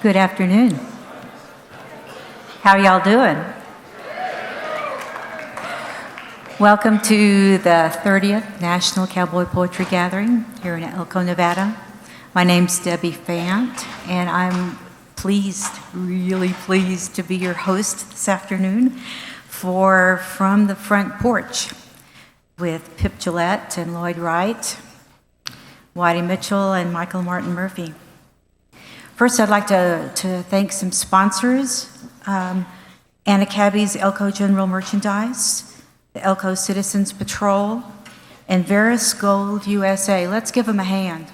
Good afternoon. How y'all doing? Welcome to the 30th National Cowboy Poetry Gathering here in Elko, Nevada. My name's Debbie Fant, and I'm really pleased to be your host this afternoon for From the Front Porch with Pipp Gillette and Lloyd Wright, Waddie Mitchell, and Michael Martin Murphey. First, I'd like to thank some sponsors, Anna Cabby's Elko General Merchandise, the Elko Citizens Patrol, and Veris Gold USA. Let's give them a hand.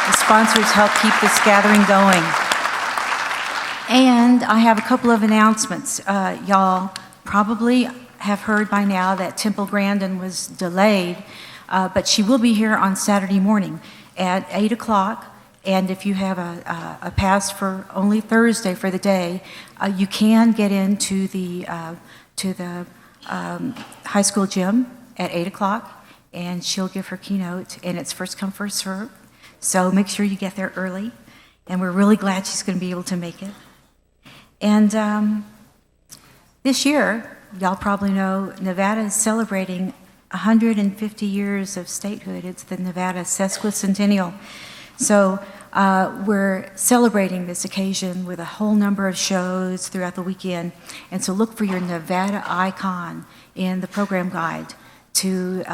The sponsors help keep this gathering going. And I have a couple of announcements. Y'all probably have heard by now that Temple Grandin was delayed, but she will be here on Saturday morning at 8 o'clock, and if you have a pass for only Thursday for the day, you can get into the high school gym at 8 o'clock, and she'll give her keynote, and it's first come, first serve. So make sure you get there early, and we're really glad she's going to be able to make it. And this year, y'all probably know, Nevada is celebrating 150 years of statehood. It's the Nevada sesquicentennial. So we're celebrating this occasion with a whole number of shows throughout the weekend. And so look for your Nevada icon in the program guide to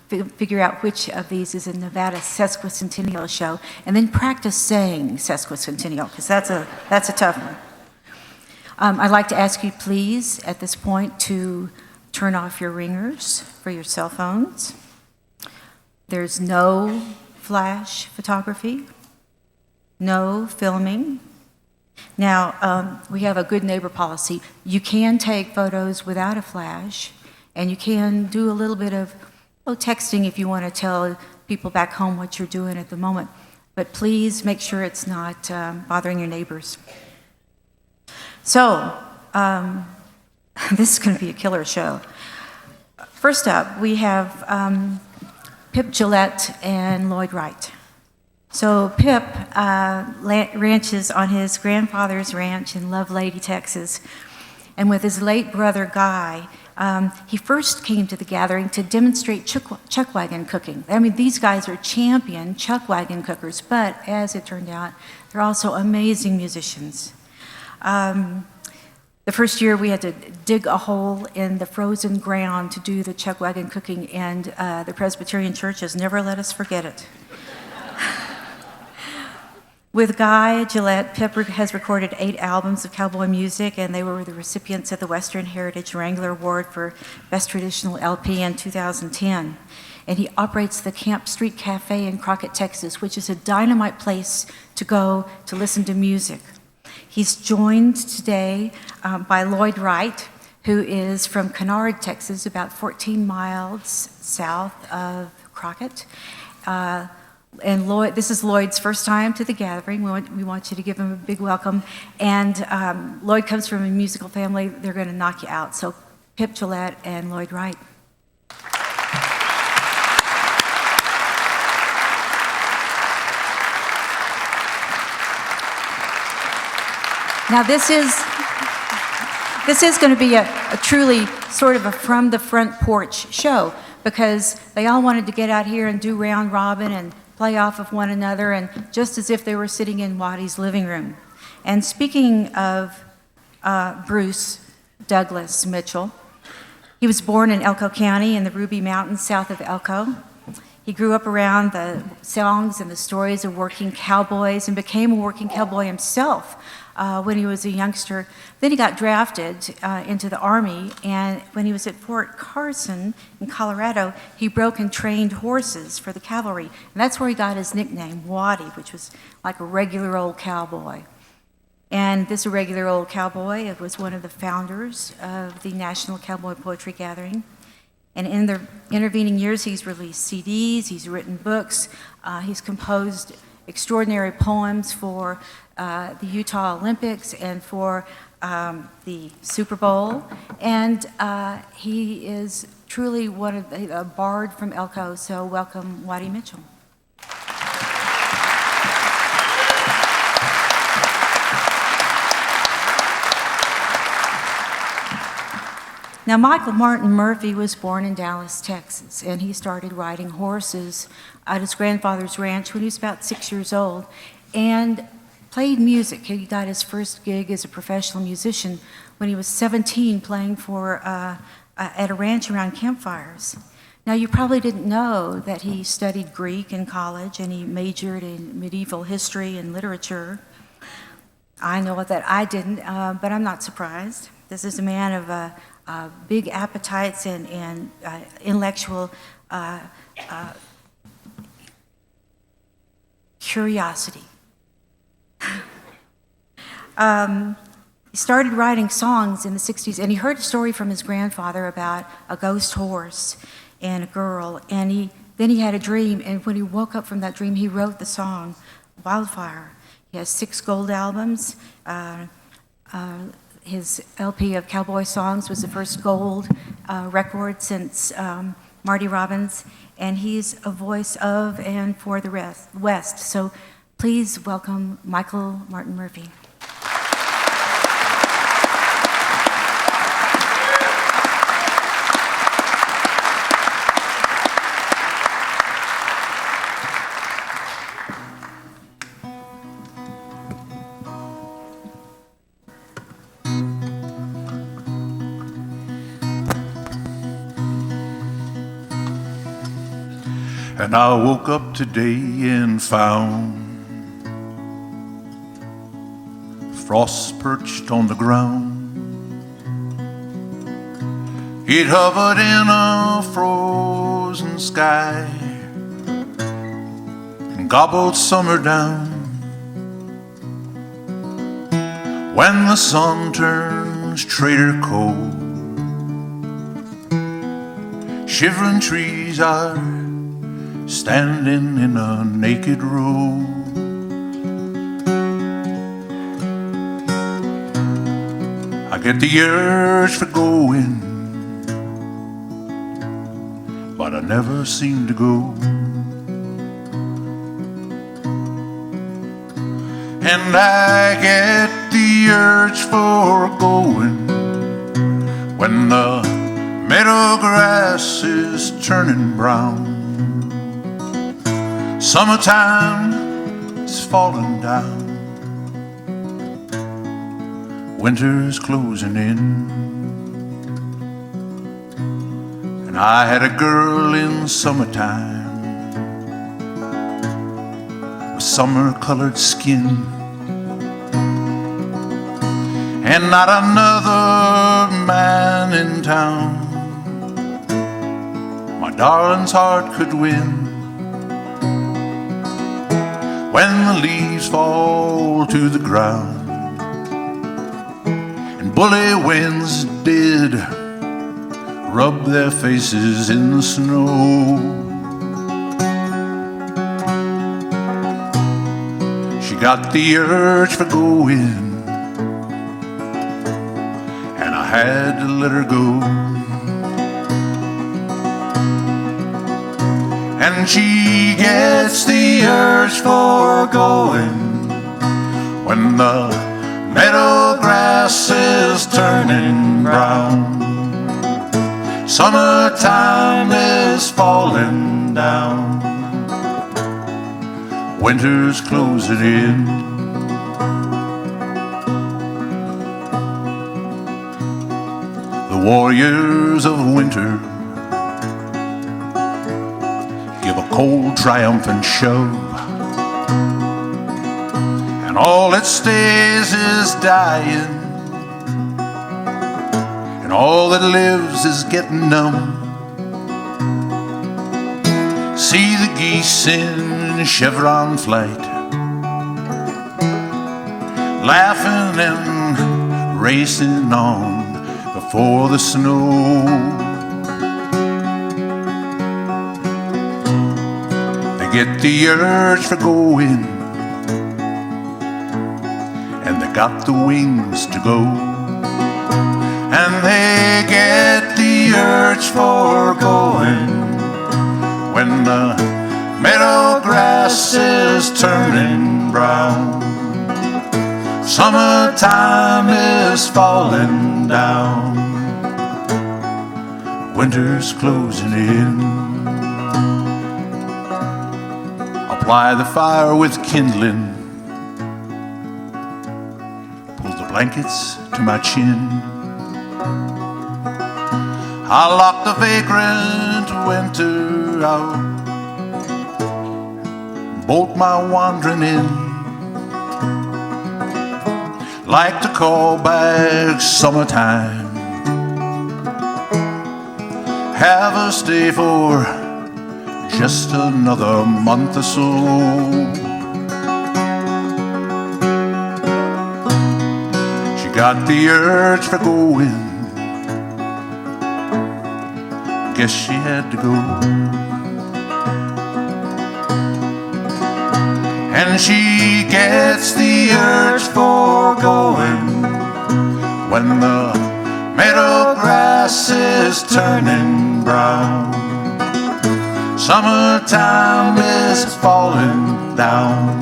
figure out which of these is a Nevada sesquicentennial show. And then practice saying sesquicentennial, because that's a tough one. I'd like to ask you, please, at this point, to turn off your ringers for your cell phones. There's no flash photography, no filming. Now, we have a good neighbor policy. You can take photos without a flash, and you can do a little bit of texting if you want to tell people back home what you're doing at the moment. But please make sure it's not bothering your neighbors. So, this is going to be a killer show. First up, we have Pipp Gillette and Lloyd Wright. So Pipp ranches on his grandfather's ranch in Lovelady, Texas. And with his late brother, Guy, he first came to the gathering to demonstrate chuck wagon cooking. I mean, these guys are champion chuck wagon cookers, but as it turned out, they're also amazing musicians. The first year we had to dig a hole in the frozen ground to do the chuck wagon cooking, and the Presbyterian Church has never let us forget it. With Guy Gillette, Pipp has recorded 8 albums of cowboy music, and they were the recipients of the Western Heritage Wrangler Award for Best Traditional LP in 2010. And he operates the Camp Street Cafe in Crockett, Texas, which is a dynamite place to go to listen to music. He's joined today by Lloyd Wright, who is from Kennard, Texas, about 14 miles south of Crockett. And Lloyd, this is Lloyd's first time to the gathering. We want you to give him a big welcome. And Lloyd comes from a musical family. They're going to knock you out. So Pipp Gillette and Lloyd Wright. Now this is going to be a truly sort of a from the front porch show, because they all wanted to get out here and do round robin and play off of one another, and just as if they were sitting in Waddie's living room. And speaking of Bruce Douglas Mitchell, he was born in Elko County in the Ruby Mountains south of Elko. He grew up around the songs and the stories of working cowboys and became a working cowboy himself when he was a youngster. Then he got drafted into the Army, and when he was at Fort Carson in Colorado, he broke and trained horses for the cavalry. And that's where he got his nickname, Waddie, which was like a regular old cowboy. And this regular old cowboy was one of the founders of the National Cowboy Poetry Gathering. And in the intervening years, he's released CDs, he's written books, he's composed extraordinary poems for the Utah Olympics and for the Super Bowl. And he is truly one of a bard from Elko, so welcome, Waddie Mitchell. Now, Michael Martin Murphey was born in Dallas, Texas, and he started riding horses at his grandfather's ranch when he was about 6 years old and played music. He got his first gig as a professional musician when he was 17, playing at a ranch around campfires. Now, you probably didn't know that he studied Greek in college and he majored in medieval history and literature. I know that I didn't, but I'm not surprised. This is a man of big appetites and intellectual curiosity. He started writing songs in the 60s, and he heard a story from his grandfather about a ghost horse and a girl, and then he had a dream, and when he woke up from that dream, he wrote the song Wildfire. He has 6 gold albums. His LP of cowboy songs was the first gold record since Marty Robbins, and he's a voice of and for the West. So please welcome Michael Martin Murphey. And I woke up today and found frost perched on the ground. It hovered in a frozen sky and gobbled summer down. When the sun turns traitor cold, shivering trees are standing in a naked row. I get the urge for going, but I never seem to go. And I get the urge for going when the meadow grass is turning brown. Summertime is falling down. Winter's closing in. And I had a girl in summertime with summer-colored skin, and not another man in town my darling's heart could win. When the leaves fall to the ground and bully winds did rub their faces in the snow, she got the urge for going, and I had to let her go. And she gets the urge for going when the meadow grass is turning brown. Summertime is falling down. Winter's closing in. The warriors of winter give a cold, triumphant show, and all that stays is dying, and all that lives is getting numb. See the geese in chevron flight, laughing and racing on before the snow. Get the urge for going, and they got the wings to go. And they get the urge for going when the meadow grass is turning brown. Summertime is falling down. winter's closing in. Apply the fire with kindling, pull the blankets to my chin. I lock the vagrant winter out, bolt my wandering in. Like to call back summertime, have her stay for just another month or so. She got the urge for going, guess she had to go. And she gets the urge for going when the meadow grass is turning brown. Summertime is falling down.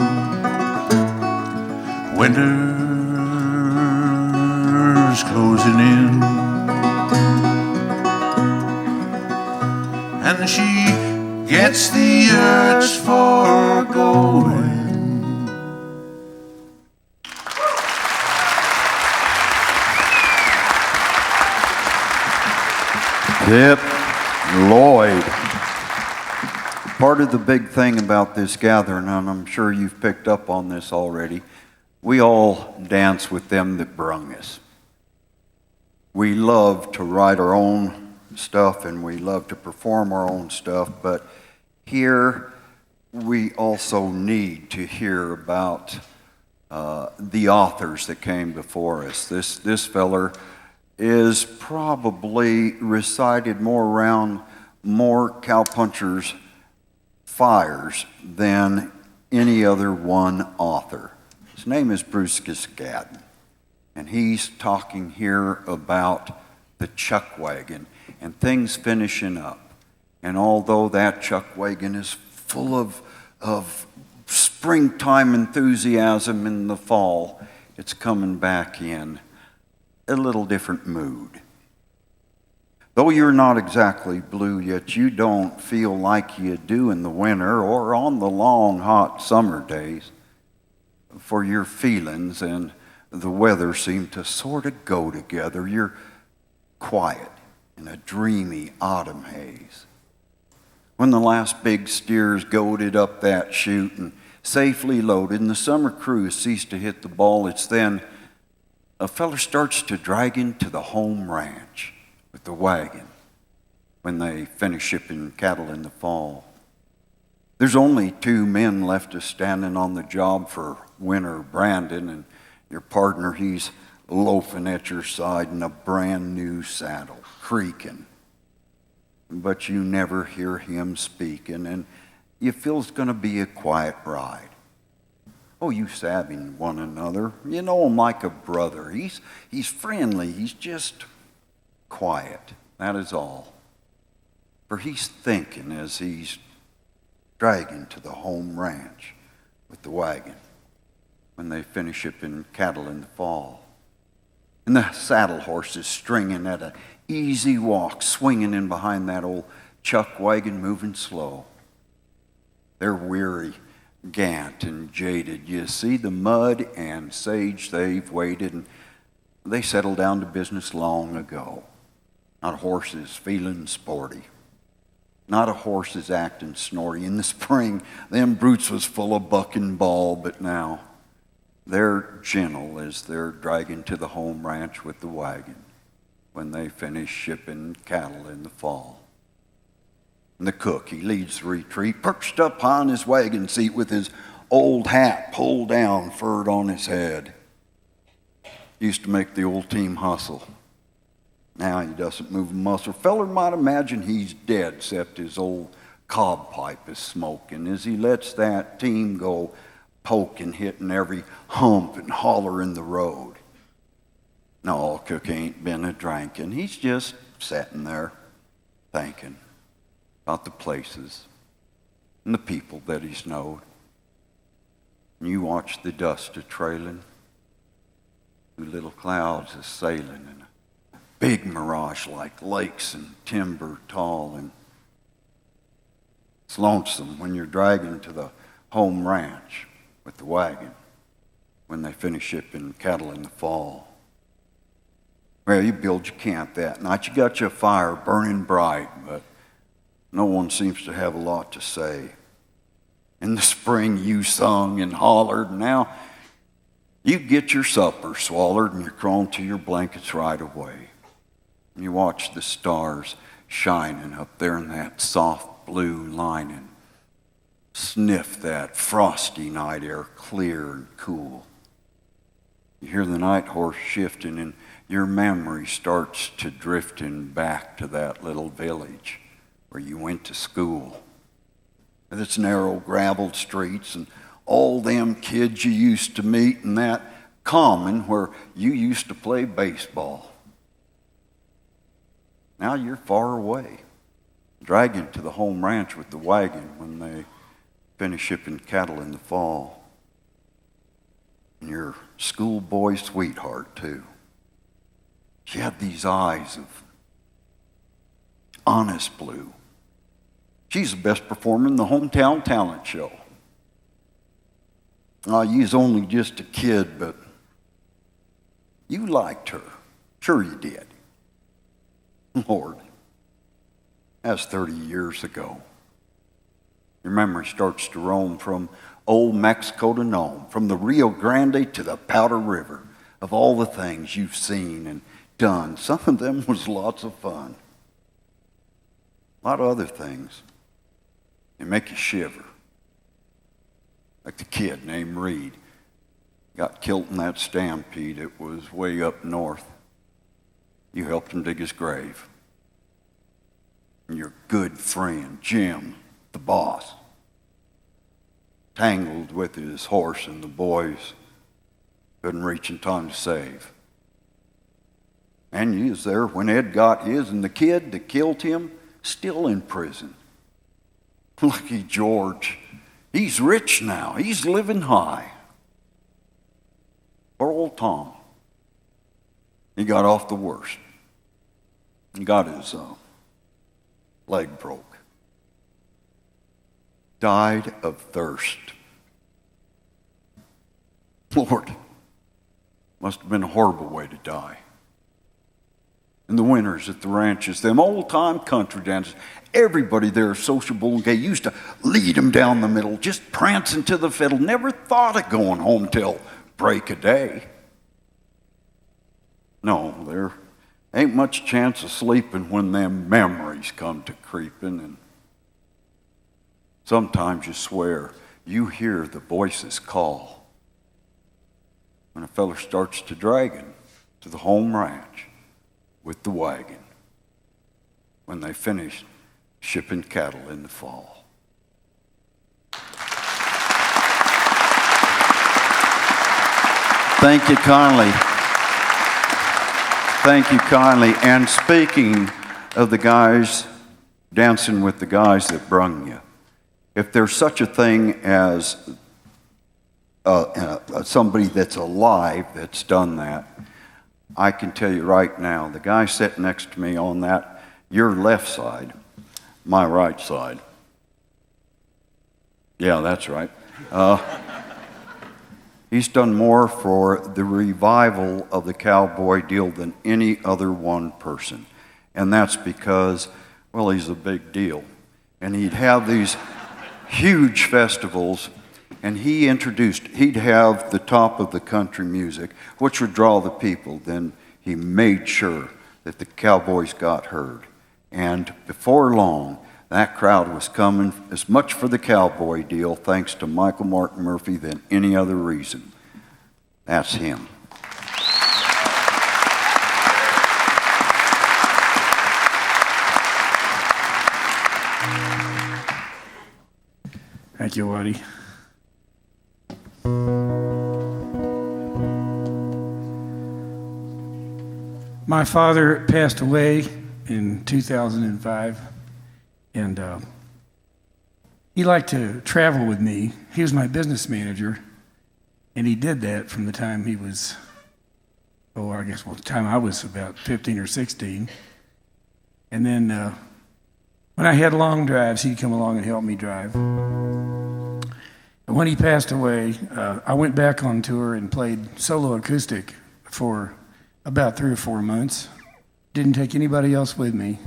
Winter's closing in. And she gets the urge for going. Pipp Lloyd. Part of the big thing about this gathering, and I'm sure you've picked up on this already, we all dance with them that brung us. We love to write our own stuff and we love to perform our own stuff, but here we also need to hear about the authors that came before us. This feller is probably recited more around more cowpunchers' fires than any other one author. His name is Bruce Giscadden, and he's talking here about the chuck wagon and things finishing up. And although that chuck wagon is full of springtime enthusiasm in the fall, it's coming back in a little different mood. Though you're not exactly blue, yet you don't feel like you do in the winter or on the long, hot summer days. For your feelings and the weather seem to sort of go together. You're quiet in a dreamy autumn haze. When the last big steers goaded up that chute and safely loaded and the summer crew ceased to hit the ball, it's then a feller starts to drag into the home ranch with the wagon when they finish shipping cattle in the fall. There's only 2 men left standing on the job for winter branding, and your partner, he's loafing at your side in a brand new saddle, creaking. But you never hear him speaking, and you feel it's going to be a quiet ride. Oh, you sabbing one another. You know him like a brother. He's friendly. He's just quiet. That is all. For he's thinking as he's dragging to the home ranch with the wagon when they finish shipping cattle in the fall. And the saddle horse is stringing at an easy walk, swinging in behind that old chuck wagon, moving slow. They're weary, gaunt and jaded. You see the mud and sage they've waded, and they settled down to business long ago. Not a horse is feeling sporty. Not a horse is acting snorty. In the spring, them brutes was full of buck and ball, but now they're gentle as they're dragging to the home ranch with the wagon when they finish shipping cattle in the fall. And the cook, he leads the retreat, perched up high on his wagon seat with his old hat pulled down, furred on his head. Used to make the old team hustle. Now he doesn't move a muscle. Feller might imagine he's dead, except his old cob pipe is smoking as he lets that team go poking, hitting every hump and holler in the road. No, cook ain't been a-drinking. He's just sitting there thinking about the places and the people that he's knowed. And you watch the dust a-trailing, 2 little clouds a-sailing, and big mirage like lakes and timber tall, and it's lonesome when you're dragging to the home ranch with the wagon when they finish shipping cattle in the fall. Well, you build your camp that night. You got your fire burning bright, but no one seems to have a lot to say. In the spring, you sung and hollered. Now, you get your supper swallowed and you're crawling to your blankets right away. And you watch the stars shining up there in that soft blue lining. Sniff that frosty night air clear and cool. You hear the night horse shifting and your memory starts to drifting back to that little village where you went to school. With its narrow graveled streets and all them kids you used to meet in that common where you used to play baseball. Now you're far away, dragging to the home ranch with the wagon when they finish shipping cattle in the fall. And your schoolboy sweetheart, too. She had these eyes of honest blue. She's the best performer in the hometown talent show. You's only just a kid, but you liked her. Sure you did. Lord, that's 30 years ago. Your memory starts to roam from old Mexico to Nome, from the Rio Grande to the Powder River, of all the things you've seen and done. Some of them was lots of fun. A lot of other things. They make you shiver. Like the kid named Reed. Got killed in that stampede. It was way up north. You helped him dig his grave. And your good friend, Jim, the boss, tangled with his horse and the boys, couldn't reach in time to save. And you was there when Ed got his, and the kid that killed him, still in prison. Lucky George. He's rich now. He's living high. Poor old Tom. He got off the worst. He got his leg broke. Died of thirst. Lord, must have been a horrible way to die. In the winters at the ranches, them old-time country dances, everybody there sociable and gay used to lead them down the middle, just prancing to the fiddle, never thought of going home till break of day. No, there ain't much chance of sleeping when them memories come to creeping, and sometimes you swear you hear the voices call when a feller starts to drag him to the home ranch with the wagon when they finish shipping cattle in the fall. Thank you kindly. Thank you kindly. And speaking of the guys, dancing with the guys that brung you, if there's such a thing as somebody that's alive that's done that, I can tell you right now, the guy sitting next to me on that, your left side, my right side. Yeah, that's right. He's done more for the revival of the cowboy deal than any other one person. And that's because, well, he's a big deal. And he'd have these huge festivals, and he'd have the top of the country music, which would draw the people. Then he made sure that the cowboys got heard. And before long, that crowd was coming as much for the cowboy deal, thanks to Michael Martin Murphey, than any other reason. That's him. Thank you, Waddie. My father passed away in 2005, and he liked to travel with me. He was my business manager, and he did that from the time he was, I guess, the time I was about 15 or 16. And then when I had long drives, he'd come along and help me drive. And when he passed away, I went back on tour and played solo acoustic for about 3 or 4 months. Didn't take anybody else with me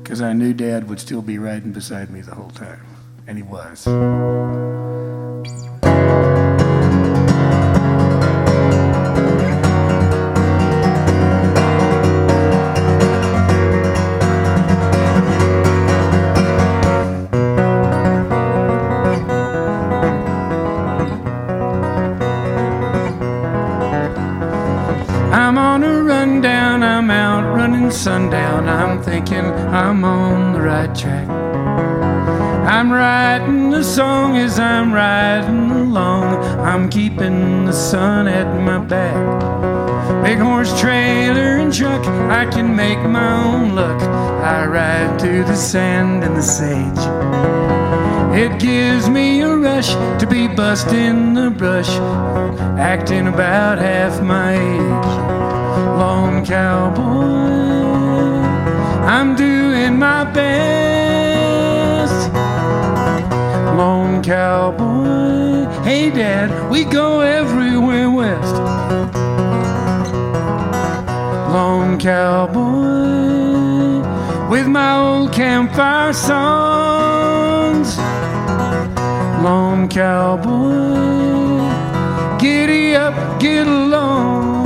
because I knew Dad would still be riding beside me the whole time, and he was. I'm on a rundown, I'm out running sundown. I'm thinking I'm on the right track. I'm writing the song as I'm riding along. I'm keeping the sun at my back. Big horse trailer and truck, I can make my own luck. I ride through the sand and the sage. It gives me a rush to be busting the brush, acting about half my age. Lone cowboy, I'm doing my best. Lone cowboy, hey Dad, we go everywhere west. Lone cowboy, with my old campfire songs. Lone cowboy, giddy up, get along.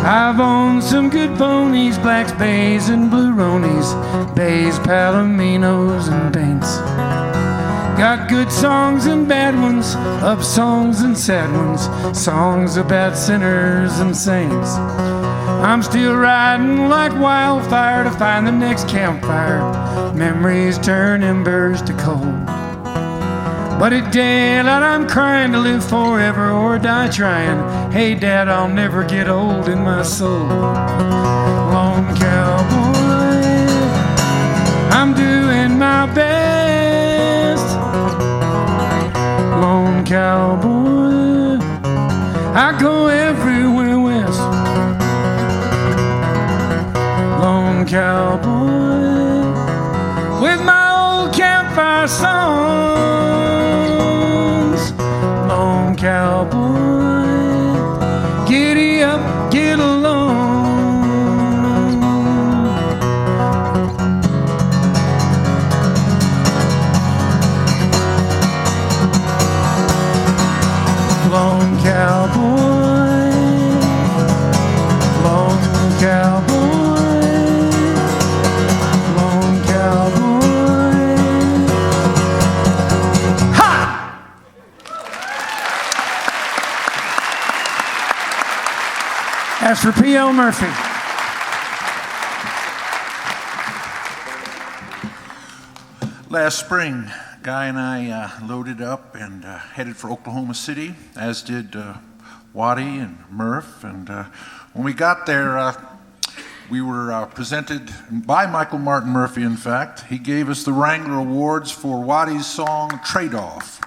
I've owned some good ponies, blacks, bays, and blue ronies, bays, palominos, and paints. Got good songs and bad ones, up songs and sad ones, songs about sinners and saints. I'm still riding like wildfire to find the next campfire. Memories turn embers to coal. But at daylight I'm crying to live forever or die trying. Hey Dad, I'll never get old in my soul. Lone cowboy, I'm doing my best. Lone cowboy, I go everywhere west. Lone cowboy, with my old campfire songs. Lone cowboy, giddy up, get along. Lone cowboy, lone cowboy, lone cowboy. Ha! As for P.L. Murphey. Last spring, Guy and I loaded up and headed for Oklahoma City, as did Waddie and Murph. And when we got there, we were presented by Michael Martin Murphey, in fact. He gave us the Wrangler Awards for Waddie's song, Trade-Off.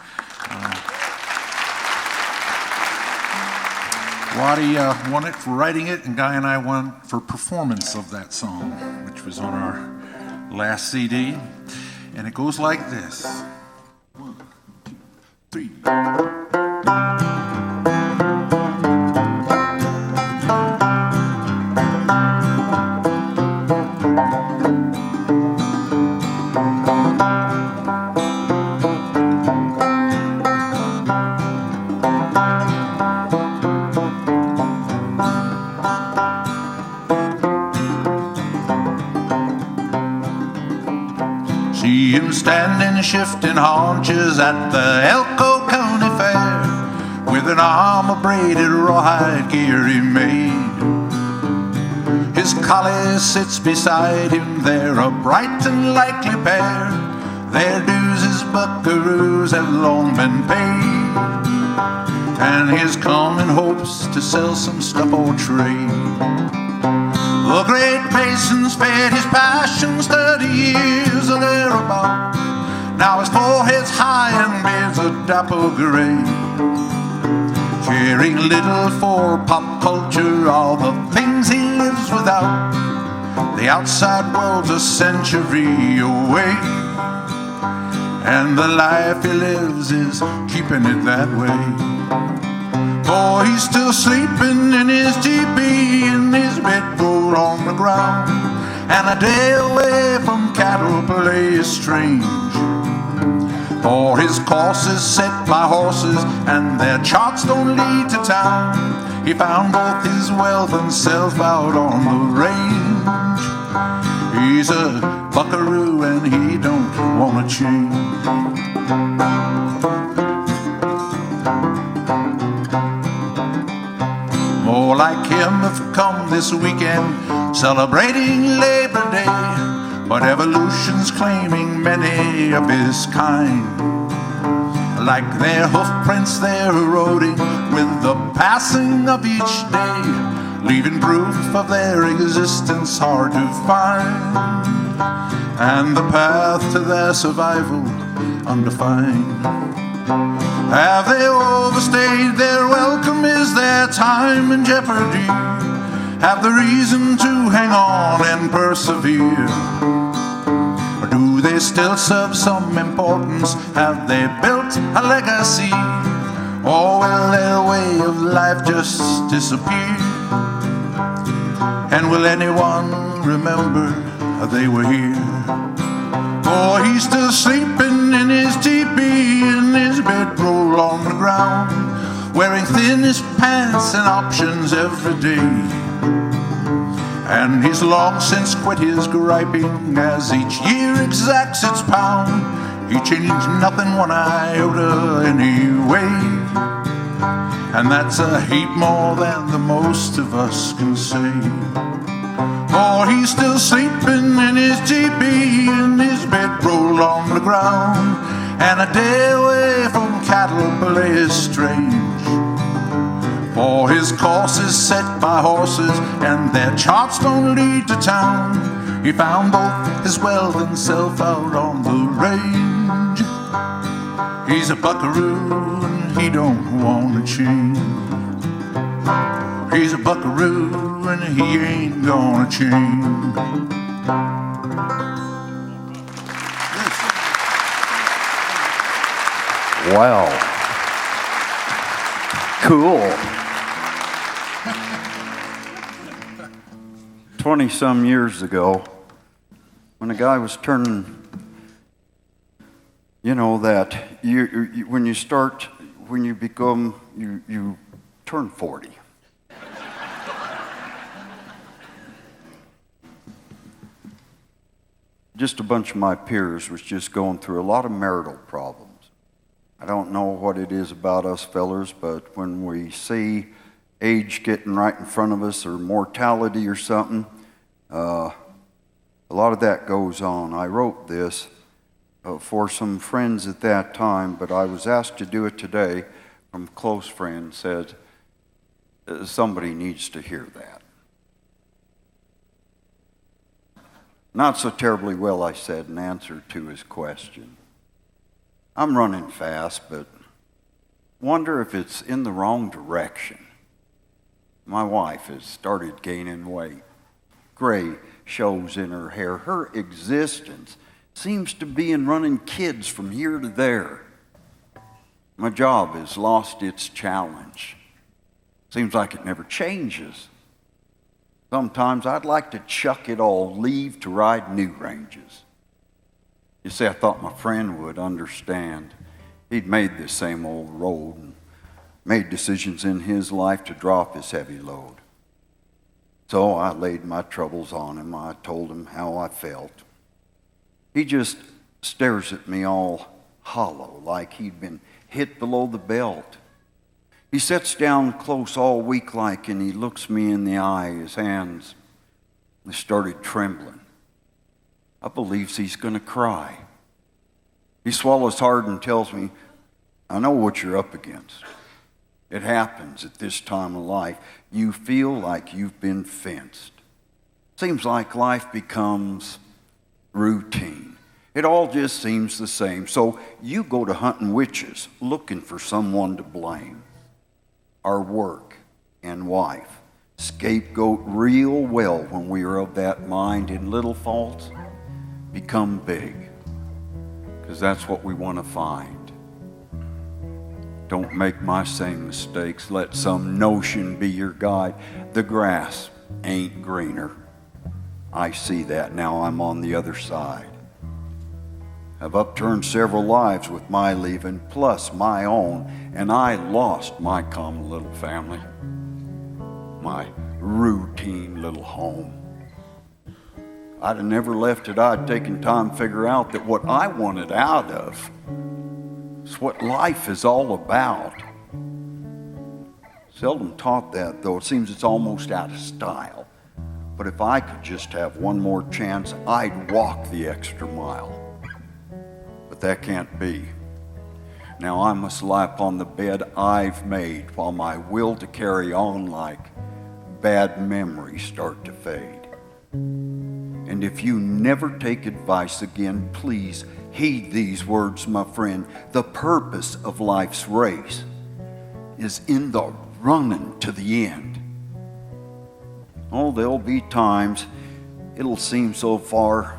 Waddie won it for writing it, and Guy and I won for performance of that song, which was on our last CD. And it goes like this. 1, 2, 3. See him standing, shifting haunches at the Elko County Fair, with an arm of braided rawhide gear he made. His collie sits beside him there, a bright and likely pair. Their dues as buckaroos have long been paid, and his coming hopes to sell some stuff or trade. The great Masons fed his passion 30 years or thereabout. Now his forehead's high and beard's a dapple gray. Caring little for pop culture, all the things he lives without. The outside world's a century away, and the life he lives is keeping it that way. For he's still sleeping in his teepee, in his bedroll on the ground, and a day away from cattle play is strange. For his course is set by horses, and their charts don't lead to town. He found both his wealth and self out on the range. He's a buckaroo and he don't wanna change. More like him have come this weekend, celebrating Labor Day, but evolution's claiming many of his kind. Like their hoof prints they're eroding with the passing of each day, leaving proof of their existence hard to find, and the path to their survival undefined. Have they overstayed their welcome? Is their time in jeopardy? Have the reason to hang on and persevere? Or do they still serve some importance? Have they built a legacy? Or will their way of life just disappear? And will anyone remember they were here? For he's still sleeping in his teepee, in his bedroll on the ground, wearing thinnest pants and options every day. And he's long since quit his griping, as each year exacts its pound. He changed nothing one iota anyway, and that's a heap more than the most of us can say. For he's still sleeping in his teepee, in his bedroll on the ground, and a day away from cattle play is strange. For his course is set by horses, and their charts don't lead to town. He found both his wealth and self out on the range. He's a buckaroo and he don't wanna change. He's a buckaroo and he ain't gonna change. Wow. Cool. 20-some years ago, when a guy was turning, you know, that when you become, you turn 40. Just a bunch of my peers was just going through a lot of marital problems. I don't know what it is about us fellers, but when we see age getting right in front of us or mortality or something, a lot of that goes on. I wrote this for some friends at that time, but I was asked to do it today from a close friend, said, somebody needs to hear that. Not so terribly well, I said, in answer to his question. I'm running fast, but wonder if it's in the wrong direction. My wife has started gaining weight. Gray shows in her hair. Her existence seems to be in running kids from here to there. My job has lost its challenge. Seems like it never changes. Sometimes I'd like to chuck it all, leave to ride new ranges. You see, I thought my friend would understand. He'd made this same old road and made decisions in his life to drop his heavy load. So I laid my troubles on him. I told him how I felt. He just stares at me all hollow, like he'd been hit below the belt. He sits down close all week like, and he looks me in the eye. His hands started trembling. I believes he's going to cry. He swallows hard and tells me, I know what you're up against. It happens at this time of life. You feel like you've been fenced. Seems like life becomes routine. It all just seems the same. So you go to hunting witches, looking for someone to blame. Our work and wife scapegoat real well when we are of that mind, and little faults become big, because that's what we want to find. Don't make my same mistakes. Let some notion be your guide. The grass ain't greener. I see that now. I'm on the other side. I've upturned several lives with my leaving, plus my own, and I lost my common little family, my routine little home. I'd have never left it. I'd taken time to figure out that what I wanted out of is what life is all about. Seldom taught that, though. It seems it's almost out of style. But if I could just have one more chance, I'd walk the extra mile. But that can't be. Now I must lie upon the bed I've made while my will to carry on like bad memories start to fade. And if you never take advice again, please heed these words, my friend. The purpose of life's race is in the running to the end. Oh, there'll be times it'll seem so far,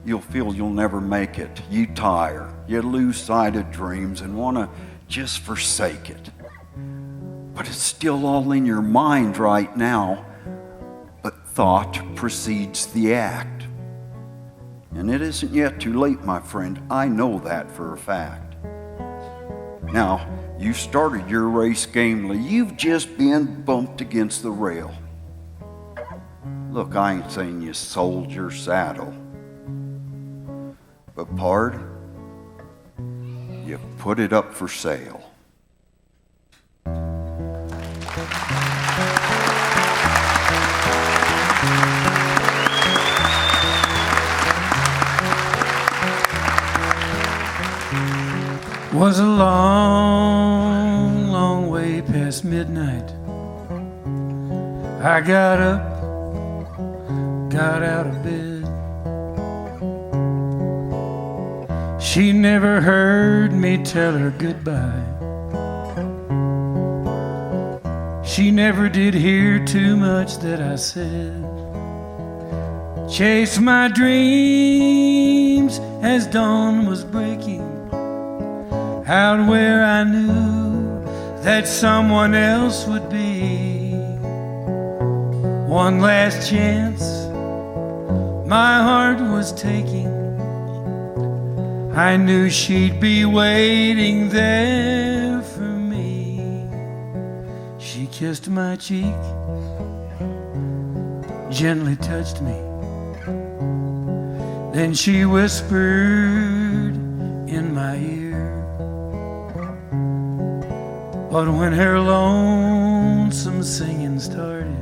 you'll feel you'll never make it. You tire, you lose sight of dreams and want to just forsake it. But it's still all in your mind right now. But thought precedes the act. And it isn't yet too late, my friend. I know that for a fact. Now, you started your race gamely. You've just been bumped against the rail. Look, I ain't saying you sold your saddle. But, pard, you put it up for sale. Was a long, long way past midnight. I got up, got out of bed. She never heard me tell her goodbye. She never did hear too much that I said. Chased my dreams as dawn was breaking, out where I knew that someone else would be. One last chance my heart was taking. I knew she'd be waiting there for me. She kissed my cheek, gently touched me. Then she whispered in my ear. But when her lonesome singing started,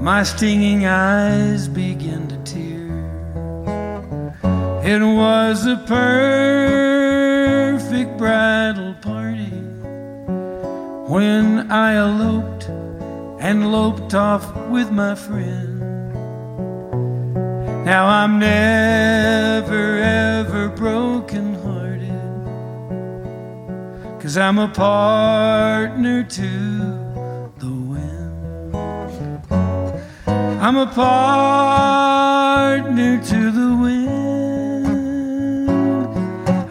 my stinging eyes began to tear. It was a perfect bridal party when I eloped and loped off with my friend. Now I'm never ever broken hearted, 'cause I'm a partner to the wind. I'm a partner to the wind.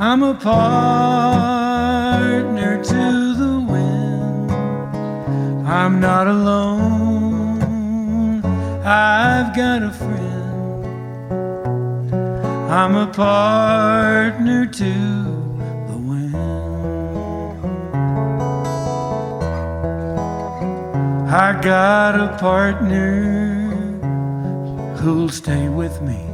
I'm a partner to the wind. I'm not alone, I've got a friend. I'm a partner to the wind. I got a partner who'll stay with me.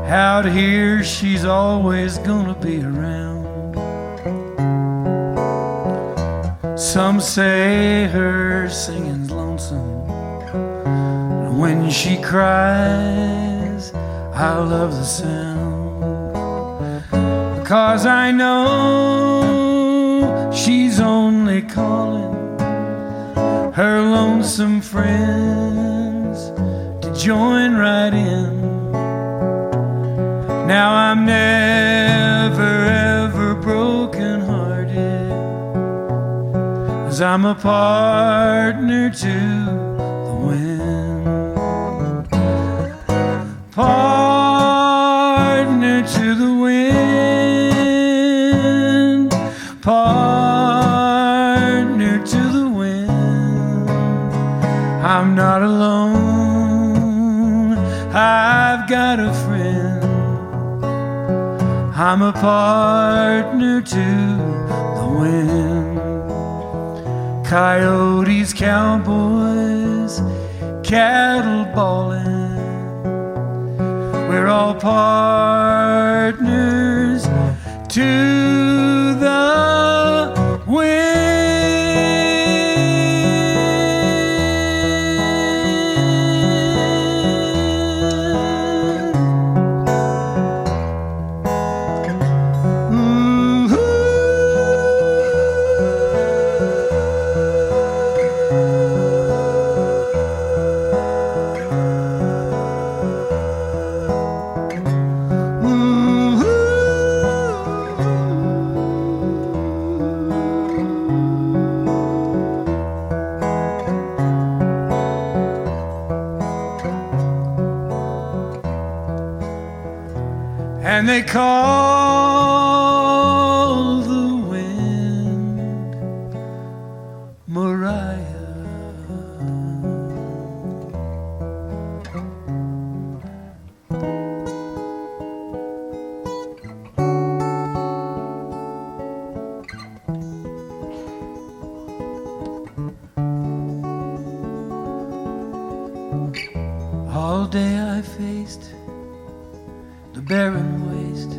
Out here she's always gonna be around. Some say her singing's lonesome. When she cries, I love the sound, because I know she's only calling her lonesome friends to join right in. Now I'm never ever broken hearted, 'cause I'm a partner to the wind. Partner to the wind. Partner to the wind. I'm not alone, I've got a friend. I'm a partner to the wind. Coyotes, cowboys, cattle bawling, we're all partners to the wind. And they call the wind Mariah. All day I faced the barren waste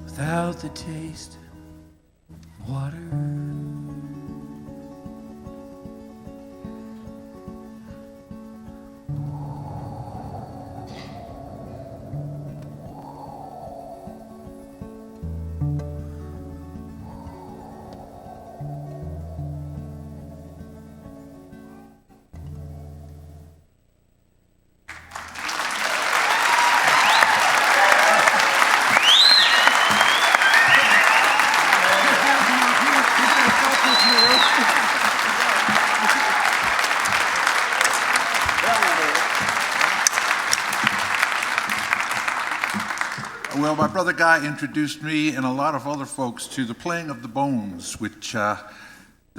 without the taste of water. Well, my brother Guy introduced me and a lot of other folks to the playing of the bones, which the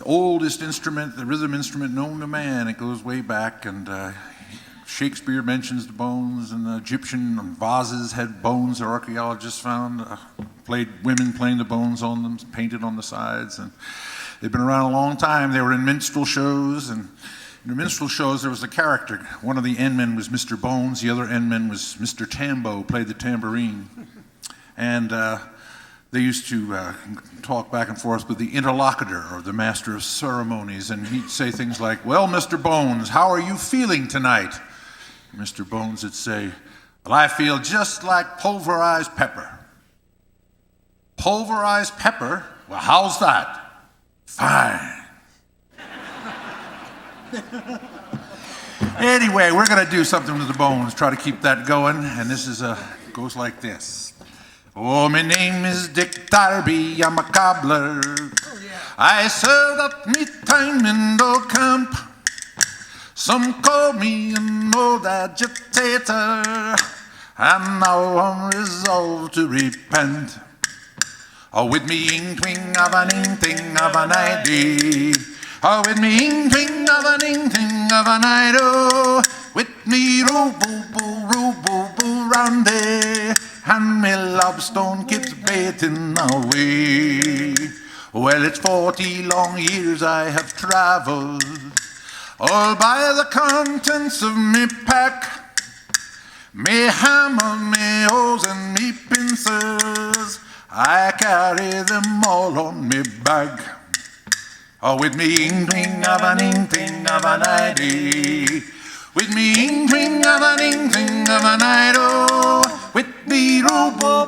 oldest instrument, the rhythm instrument known to man. It goes way back, and Shakespeare mentions the bones, and the Egyptian vases had bones that archaeologists found, women playing the bones on them, painted on the sides, and they've been around a long time. They were in minstrel shows, and in the minstrel shows there was a character. One of the endmen was Mr. Bones, the other endman was Mr. Tambo, played the tambourine. And they used to talk back and forth with the interlocutor, or the master of ceremonies, and he'd say things like, "Well, Mr. Bones, how are you feeling tonight?" Mr. Bones would say, "Well, I feel just like pulverized pepper." "Pulverized pepper? Well, how's that?" "Fine." Anyway, we're going to do something with the bones, try to keep that going, and this is goes like this. Oh, my name is Dick Darby, I'm a cobbler. I served up me time in old camp. Some call me an old agitator, and now I'm resolved to repent. Oh, with me inkling of an inkling of an idea. Oh, with me inkling of an inkling of an idol. With me roo-boo-boo, randy. And me lobstone keeps baiting away. Well, it's 40 long years I have traveled, all by the contents of me pack. Me hammer, me hoes, and me pincers, I carry them all on me bag. Oh, with me inkling of an idea. With me inkling of an idol. With me robo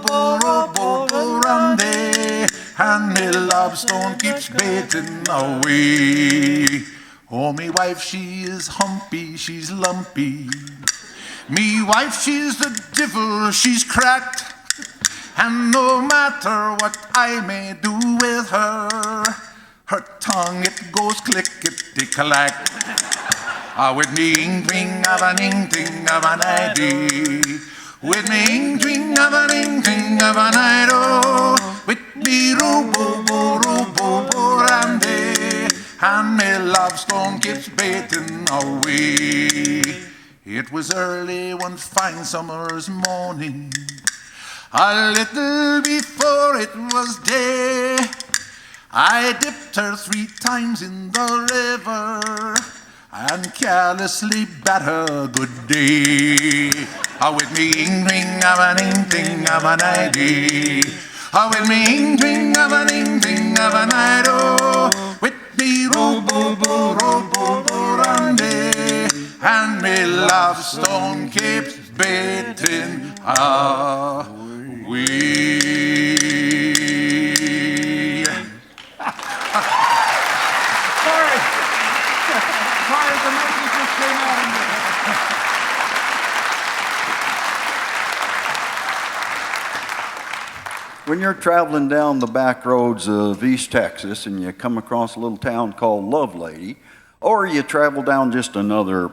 randy. And me lobstone keeps baiting away. Oh, me wife, she is humpy, she's lumpy. Me wife, she's the devil, she's cracked. And no matter what I may do with her, her tongue, it goes clickety-clack. With me ing-twing of an ing-ting of an idea. With me ing-twing of an ing-ting of an idol. With me ro-bo-bo-ro-bo-bo-randy. And me love stone keeps baiting away. It was early one fine summer's morning, a little before it was day. I dipped her 3 times in the river and carelessly bade her good day. With me ing-ring of an ing-ting of an idea. With me ing-ring of an ing-ting of an idol. With me ro-bo-bo-ro-bo-bo-randy. And me love stone keeps baiting away. Sorry, the monkey just came out of me. When you're traveling down the back roads of East Texas and you come across a little town called Lovelady, or you travel down just another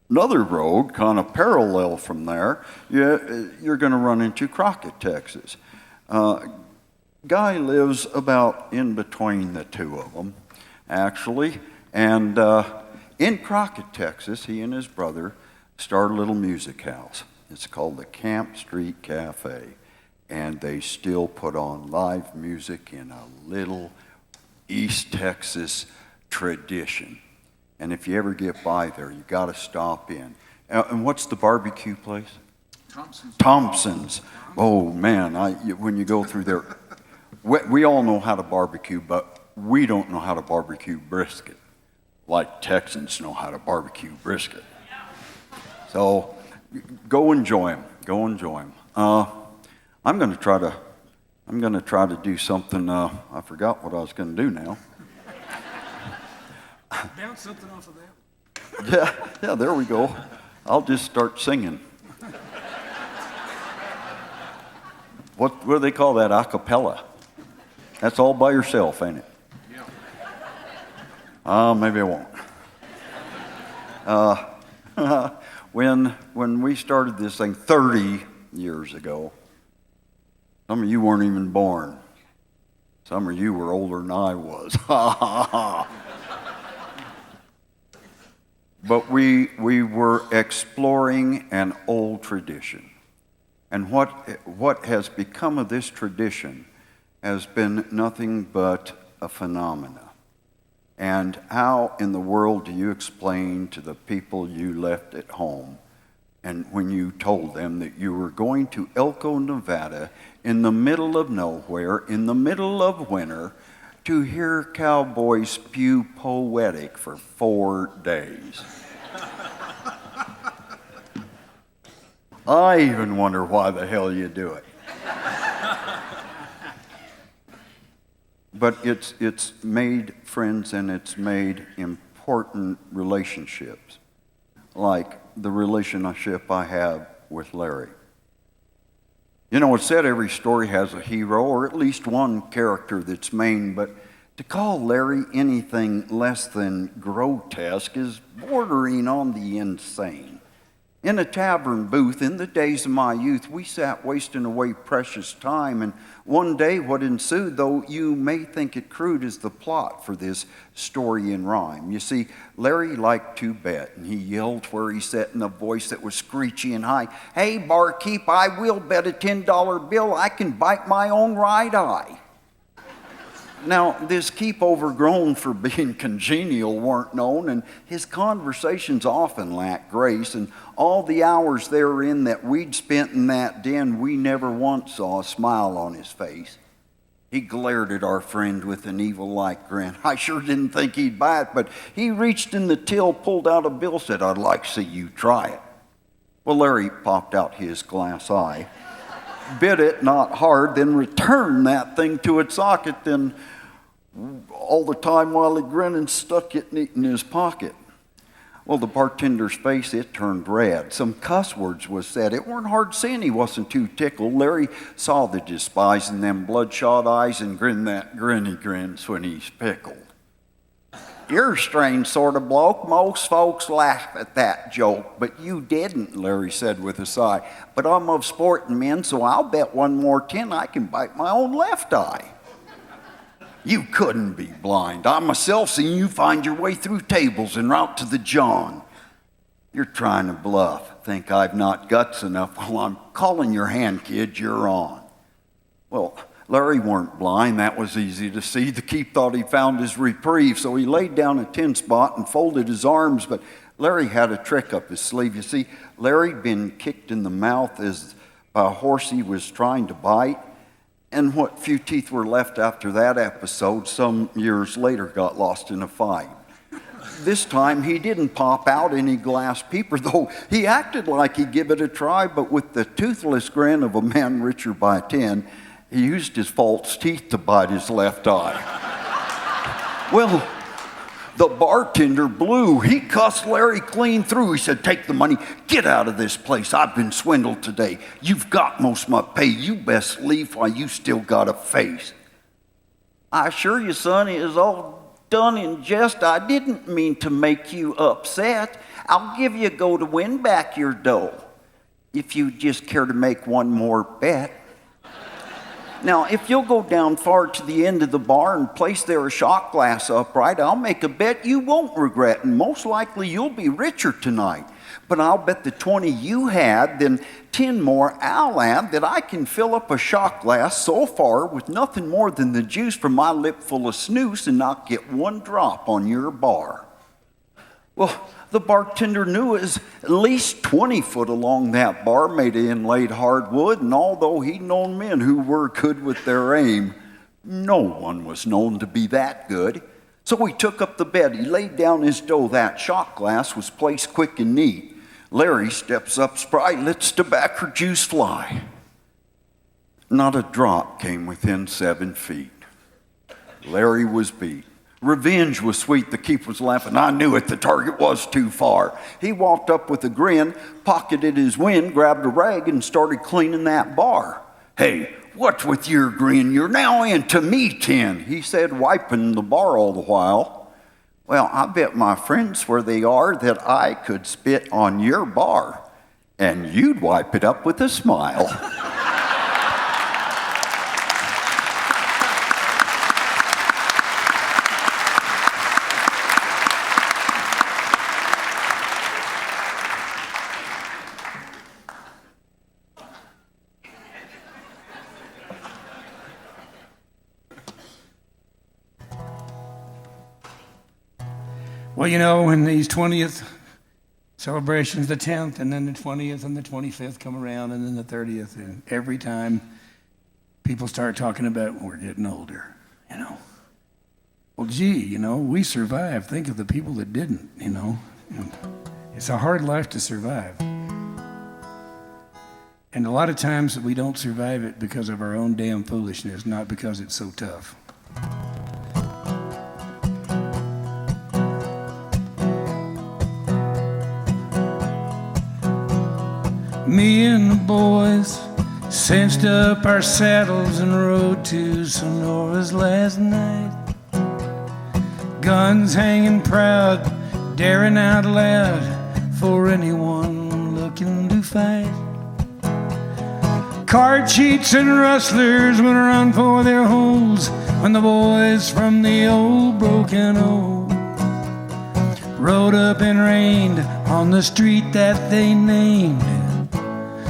road kind of parallel from there, you're going to run into Crockett, Texas. Guy lives about in between the two of them, actually. And in Crockett, Texas, he and his brother started a little music house. It's called the Camp Street Cafe. And they still put on live music in a little East Texas tradition. And if you ever get by there, you got to stop in. And what's the barbecue place? Thompson's. Oh, man, when you go through there, we all know how to barbecue, but we don't know how to barbecue brisket like Texans know how to barbecue brisket. So go enjoy them. Go enjoy them. I'm going to try to do something. I forgot what I was going to do now. Bounce something off of that. Yeah, there we go. I'll just start singing. What do they call that? A cappella. That's all by yourself, ain't it? Yeah. Maybe I won't. When we started this thing 30 years ago, some of you weren't even born. Some of you were older than I was. But we were exploring an old tradition. And what has become of this tradition has been nothing but a phenomena. And how in the world do you explain to the people you left at home, and when you told them that you were going to Elko, Nevada, in the middle of nowhere, in the middle of winter, to hear cowboys spew poetic for 4 days? I even wonder why the hell you do it. But it's made friends and it's made important relationships, like the relationship I have with Larry. You know, it's said every story has a hero, or at least one character that's main, but to call Larry anything less than grotesque is bordering on the insane. In a tavern booth, in the days of my youth, we sat wasting away precious time, and one day what ensued, though you may think it crude, is the plot for this story in rhyme. You see, Larry liked to bet, and he yelled where he sat in a voice that was screechy and high, "Hey, barkeep, I will bet a $10 bill I can bite my own right eye." Now, this keep overgrown for being congenial weren't known, and his conversations often lacked grace, and all the hours therein that we'd spent in that den, we never once saw a smile on his face. He glared at our friend with an evil-like grin. I sure didn't think he'd buy it, but he reached in the till, pulled out a bill, said, "I'd like to see you try it." Well, Larry popped out his glass eye, bit it, not hard, then returned that thing to its socket, then all the time while he grinned and stuck it neat in his pocket. Well, the bartender's face, it turned red. Some cuss words was said. It weren't hard seeing he wasn't too tickled. Larry saw the despise in them bloodshot eyes and grinned that grin he grins when he's pickled. You're a strange sort of bloke. Most folks laugh at that joke, but you didn't, Larry said with a sigh. But I'm of sporting men, so I'll bet one more 10 I can bite my own left eye. You couldn't be blind. I myself seen you find your way through tables en route to the John. You're trying to bluff. Think I've not guts enough? Well, I'm calling your hand, kid. You're on. Well, Larry weren't blind. That was easy to see. The keep thought he found his reprieve, so he laid down a 10 spot and folded his arms, but Larry had a trick up his sleeve. You see, Larry'd been kicked in the mouth by a horse he was trying to bite. And what few teeth were left after that episode, some years later, got lost in a fight. This time, he didn't pop out any glass peeper, though he acted like he'd give it a try, but with the toothless grin of a man richer by 10, he used his false teeth to bite his left eye. Well, the bartender blew. He cussed Larry clean through. He said, "Take the money. Get out of this place. I've been swindled today. You've got most of my pay. You best leave while you still got a face." "I assure you, son, it is all done in jest. I didn't mean to make you upset. I'll give you a go to win back your dough, if you just care to make one more bet. Now, if you'll go down far to the end of the bar and place there a shot glass upright, I'll make a bet you won't regret, and most likely you'll be richer tonight. But I'll bet the 20 you had, then 10 more I'll add, that I can fill up a shot glass so far with nothing more than the juice from my lip full of snooze and not get one drop on your bar." Well, the bartender knew it was at least 20 foot along that bar made of inlaid hardwood, and although he'd known men who were good with their aim, no one was known to be that good. So he took up the bet. He laid down his dough. That shot glass was placed quick and neat. Larry steps up spry, lets tobacco juice fly. Not a drop came within 7 feet. Larry was beat. Revenge was sweet. The keep was laughing. I knew it. The target was too far. He walked up with a grin, pocketed his wind, grabbed a rag, and started cleaning that bar. "Hey, what's with your grin? You're now into me 10, he said, wiping the bar all the while. "Well, I bet my friends where they are that I could spit on your bar, and you'd wipe it up with a smile." Well, you know, when these 20th celebrations, the 10th, and then the 20th and the 25th come around, and then the 30th, and every time people start talking about, we're getting older, you know. Well, gee, you know, we survived. Think of the people that didn't, you know. It's a hard life to survive. And a lot of times we don't survive it because of our own damn foolishness, not because it's so tough. Me and the boys cinched up our saddles and rode to Sonora's last night. Guns hanging proud, daring out loud for anyone looking to fight. Card cheats and rustlers would run for their holes when the boys from the old broken old rode up and rained on the street that they named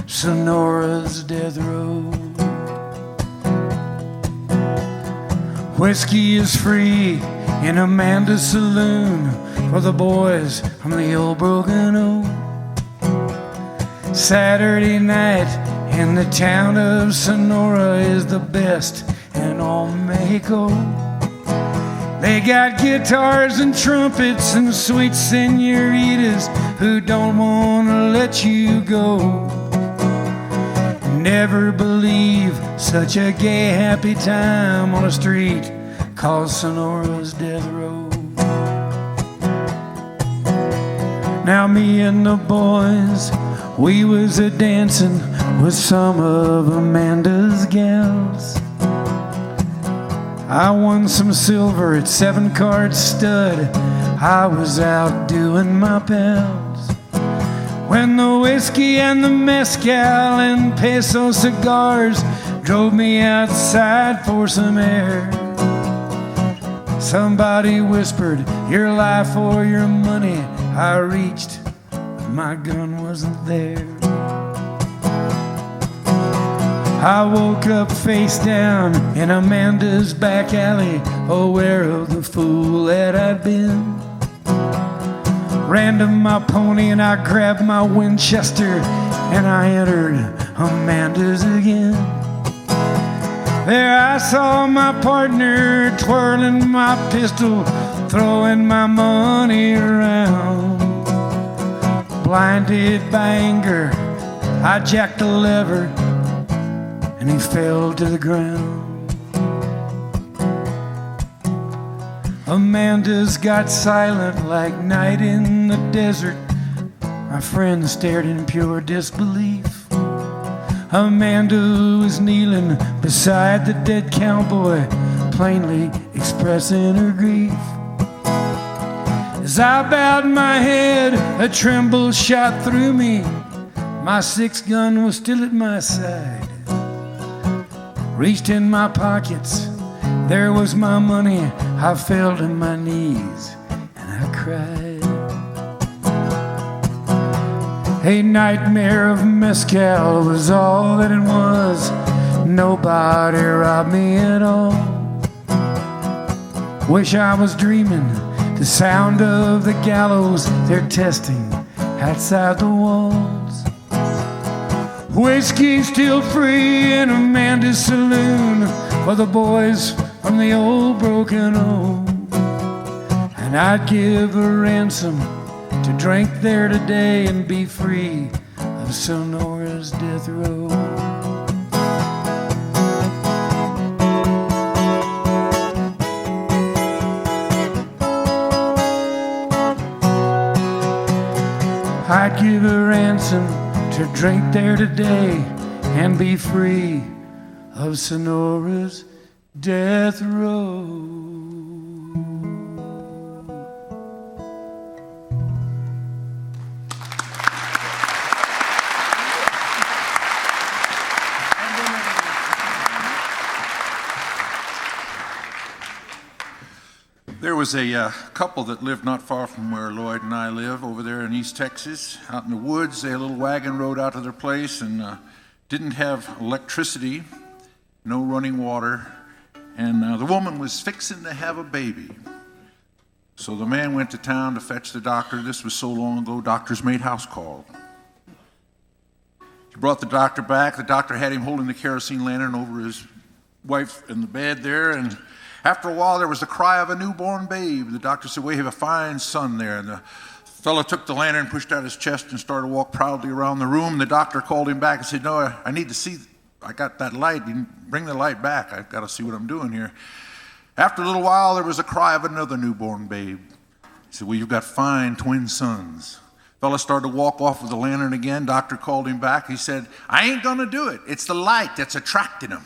Sonora's Death Row. Whiskey is free in Amanda's saloon for the boys from the old broken old. Saturday night in the town of Sonora is the best in all Mexico. They got guitars and trumpets and sweet senoritas who don't want to let you go. Never believe such a gay, happy time on a street called Sonora's death row. Now me and the boys, we was a-dancing with some of Amanda's gals. I won some silver at 7-card stud. I was out doing my pals. When the whiskey and the mezcal and peso cigars drove me outside for some air, somebody whispered, your life or your money. I reached, but my gun wasn't there. I woke up face down in Amanda's back alley, aware of the fool that I'd been. Ran to my pony and I grabbed my Winchester and I entered Amanda's again. There I saw my partner twirling my pistol, throwing my money around. Blinded by anger, I jacked a lever and he fell to the ground. Amanda's got silent like night in the desert. My friend stared in pure disbelief. Amanda was kneeling beside the dead cowboy, plainly expressing her grief. As I bowed my head, a tremble shot through me. My 6-gun was still at my side. Reached in my pockets, there was my money. I fell to my knees and I cried. A nightmare of mezcal was all that it was. Nobody robbed me at all. Wish I was dreaming the sound of the gallows they're testing outside the walls. Whiskey still free in Amanda's saloon for the boys from the old broken home. And I'd give a ransom to drink there today and be free of Sonora's death row. I'd give a ransom to drink there today and be free of Sonora's death row. There was a couple that lived not far from where Lloyd and I live, over there in East Texas, out in the woods. They had a little wagon road out to their place and didn't have electricity, no running water, and the woman was fixing to have a baby. So the man went to town to fetch the doctor. This was so long ago, doctors made house call. He brought the doctor back. The doctor had him holding the kerosene lantern over his wife in the bed there, and after a while, there was the cry of a newborn babe. The doctor said, we have a fine son there. And the fellow took the lantern, pushed out his chest, and started to walk proudly around the room. The doctor called him back and said, no, I need to see. I got that light. You bring the light back. I've got to see what I'm doing here. After a little while, there was a cry of another newborn babe. He said, well, you've got fine twin sons. The fellow started to walk off with the lantern again. Doctor called him back. He said, I ain't going to do it. It's the light that's attracting him.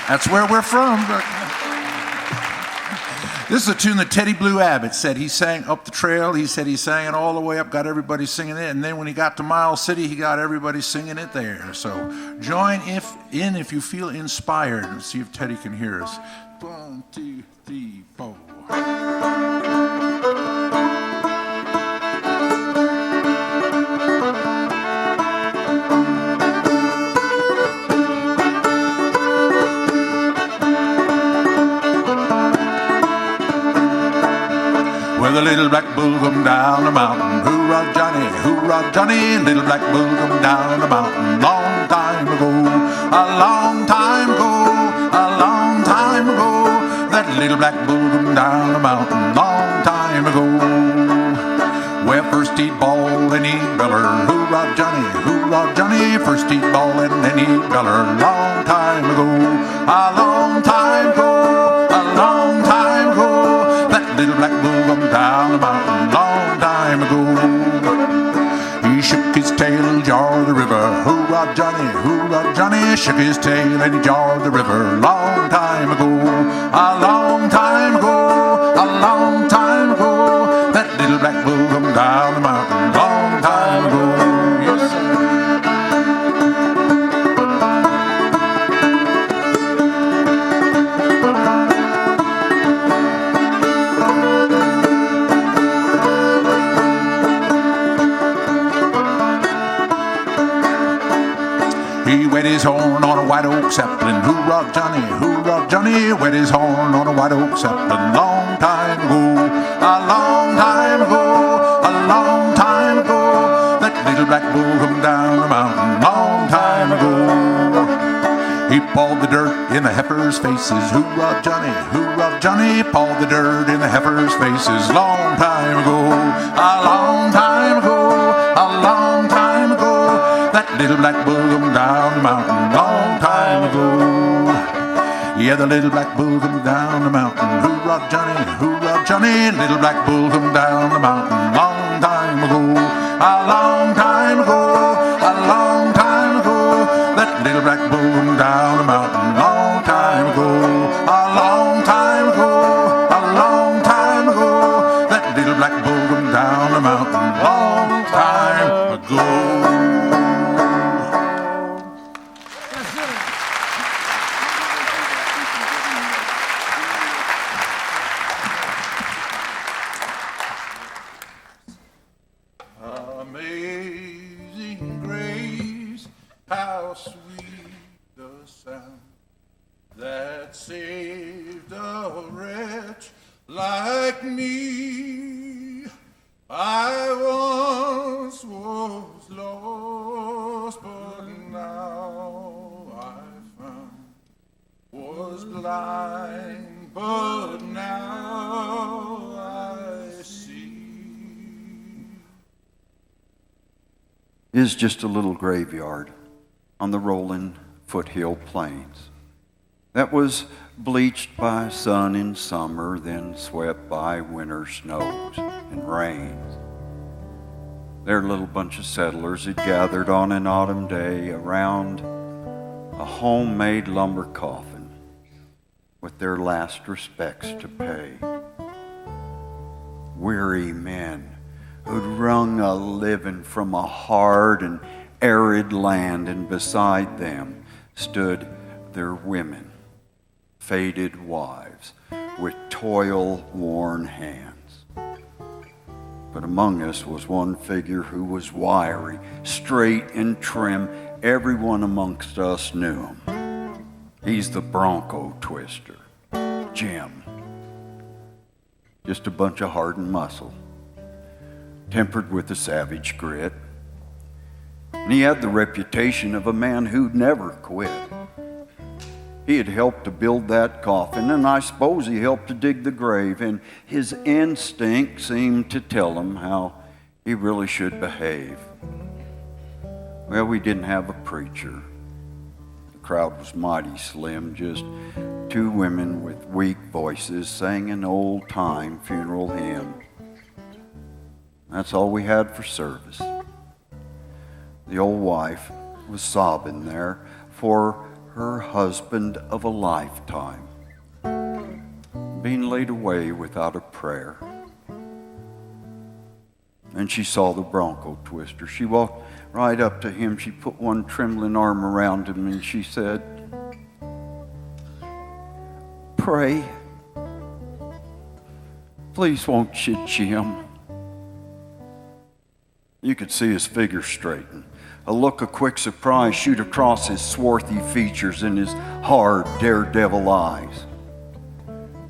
That's where we're from. This is a tune that Teddy Blue Abbott said. He sang up the trail. He said he sang it all the way up, got everybody singing it. And then when he got to Miles City, he got everybody singing it there. So join in if you feel inspired. Let's see if Teddy can hear us. 1, 2, 3, 4. Well, the little black bull come down the mountain. Hoorah, Johnny, little black bull come down the mountain. Long time ago, a long time ago, a long time ago. That little black bull come down the mountain. Long time ago. Well, first first he'd bawl and he'd beller. Hoorah, Johnny, first he'd bawl and then he'd beller. Long time ago, a long time ago, a long time ago, that little black bull come down the mountain. Long time ago. He shook his tail, jarred the river. Hoorah, Johnny, shook his tail and he jarred the river. Long time ago, a long time ago, a long time ago, that little black bull come down the mountain. Long time ago. Yes, sir. He wet his horn on a white oak sapling. Hoorah, Johnny, wet his horn on a white oak sapling. Long time ago, a long time ago, a long time ago, that little black bull come down the mountain. Long time ago. He pawed the dirt in the heifers' faces. Hoorah, Johnny, pawed the dirt in the heifers' faces. Long time ago, a long time ago, a long time ago, that little black bull come down the mountain. Long time ago. Yeah, the little black bull come down the mountain. Hoorah, Johnny, little black bull come down the mountain. Long time ago, a long time ago, a long time ago, that little black bull come down the mountain. Long time ago, a long time ago, a long time ago, that little black bull come down the mountain. Long time ago. Amazing grace, how sweet the sound that saved a wretch like me. I once was lost, but now I found. Was blind, but now I see. Is just a little graveyard on the rolling foothill plains that was bleached by sun in summer, then swept by winter snows and rains. Their little bunch of settlers had gathered on an autumn day around a homemade lumber coffin with their last respects to pay. Weary men who'd wrung a living from a hard and arid land, and beside them stood their women, faded wives with toil-worn hands. But among us was one figure who was wiry, straight and trim. Everyone amongst us knew him. He's the bronco twister, Jim. Just a bunch of hardened muscle, tempered with a savage grit. And he had the reputation of a man who'd never quit. He had helped to build that coffin, and I suppose he helped to dig the grave, and his instinct seemed to tell him how he really should behave. Well, we didn't have a preacher. The crowd was mighty slim, just two women with weak voices sang an old-time funeral hymn. That's all we had for service. The old wife was sobbing there for her husband of a lifetime, being laid away without a prayer. And she saw the bronco twister. She walked right up to him. She put one trembling arm around him and she said, "Pray. Please won't you, Jim?" You could see his figure straighten. A look of quick surprise shoot across his swarthy features and his hard, daredevil eyes.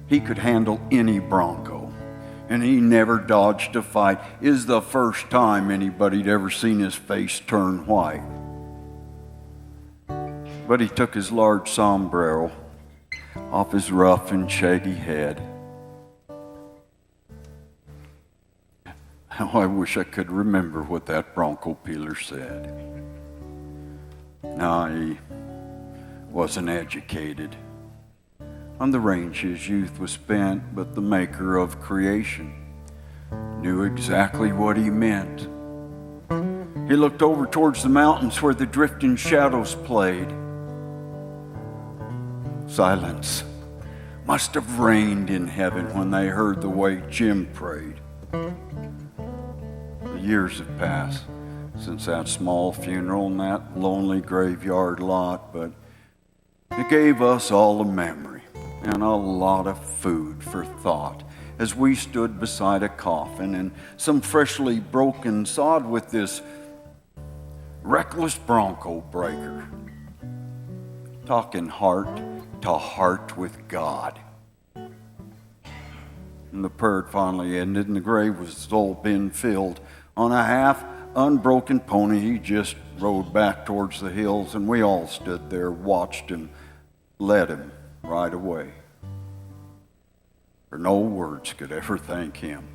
He could handle any bronco, and he never dodged a fight. It was the first time anybody'd ever seen his face turn white. But he took his large sombrero off his rough and shaggy head. Oh, I wish I could remember what that bronco peeler said. No, he wasn't educated. On the range his youth was spent, but the maker of creation knew exactly what he meant. He looked over towards the mountains where the drifting shadows played. Silence must have reigned in heaven when they heard the way Jim prayed. The years have passed since that small funeral in that lonely graveyard lot, but it gave us all a memory and a lot of food for thought as we stood beside a coffin and some freshly broken sod with this reckless bronco breaker, talking heart to heart with God. And the prayer had finally ended, and the grave was all been filled. On a half unbroken pony, he just rode back towards the hills, and we all stood there, watched him, led him right away. For no words could ever thank him.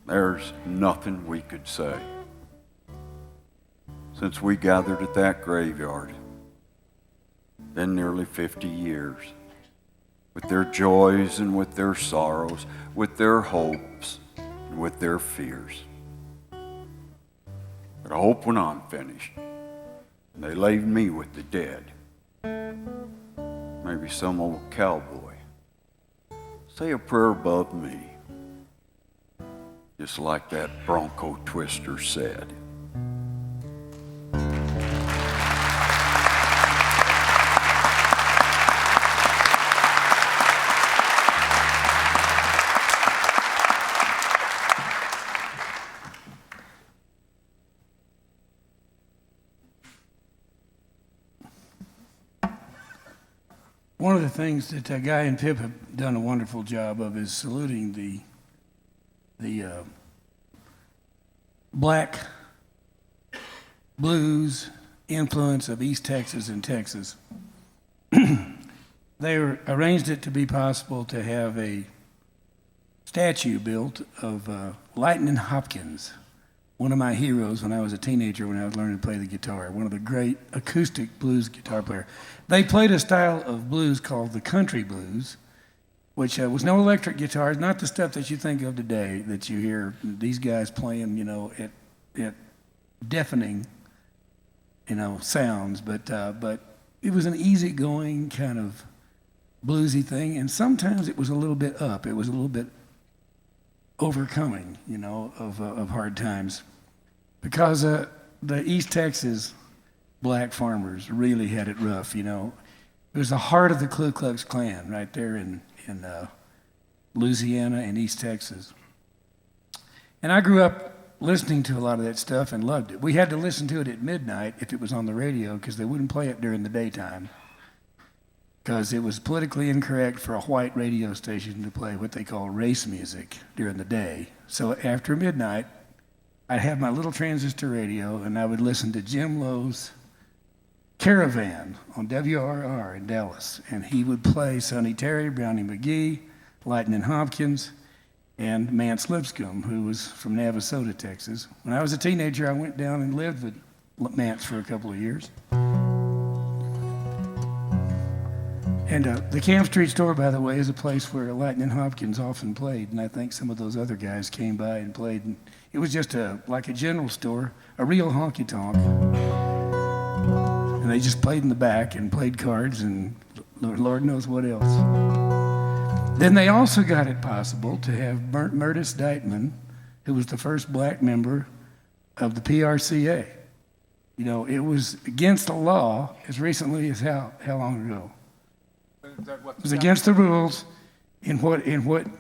There's nothing we could say. Since we gathered at that graveyard, been nearly 50 years, with their joys and with their sorrows, with their hopes and with their fears. But I hope when I'm finished, and they laid me with the dead, maybe some old cowboy say a prayer above me, just like that bronco twister said. One of the things that Guy and Pipp have done a wonderful job of is saluting the black blues influence of East Texas and Texas. They arranged it to be possible to have a statue built of Lightnin' Hopkins, one of my heroes when I was a teenager when I was learning to play the guitar, one of the great acoustic blues guitar players. They played a style of blues called the country blues, which was no electric guitars, not the stuff that you think of today that you hear these guys playing, at deafening, sounds. But it was an easygoing kind of bluesy thing, and sometimes it was a little bit up. It was a little bit overcoming, of hard times. Because the East Texas black farmers really had it rough, It was the heart of the Ku Klux Klan right there in Louisiana and East Texas. And I grew up listening to a lot of that stuff and loved it. We had to listen to it at midnight if it was on the radio because they wouldn't play it during the daytime because it was politically incorrect for a white radio station to play what they call race music during the day. So after midnight, I'd have my little transistor radio and I would listen to Jim Lowe's Caravan on WRR in Dallas. And he would play Sonny Terry, Brownie McGee, Lightnin' Hopkins, and Mance Lipscomb, who was from Navasota, Texas. When I was a teenager, I went down and lived with Mance for a couple of years. And the Camp Street store, by the way, is a place where Lightnin' Hopkins often played, and I think some of those other guys came by and played. And it was just like a general store, a real honky-tonk. And they just played in the back and played cards and Lord knows what else. Then they also got it possible to have Murtis Deitman, who was the first black member of the PRCA. It was against the law as recently as how long ago? It was against the rules in what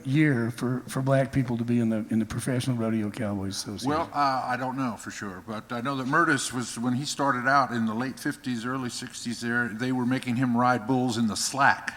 year for black people to be in the Professional Rodeo Cowboys Association? Well, I don't know for sure, but I know that Murtis was, when he started out in the late 50s, early 60s they were making him ride bulls in the slack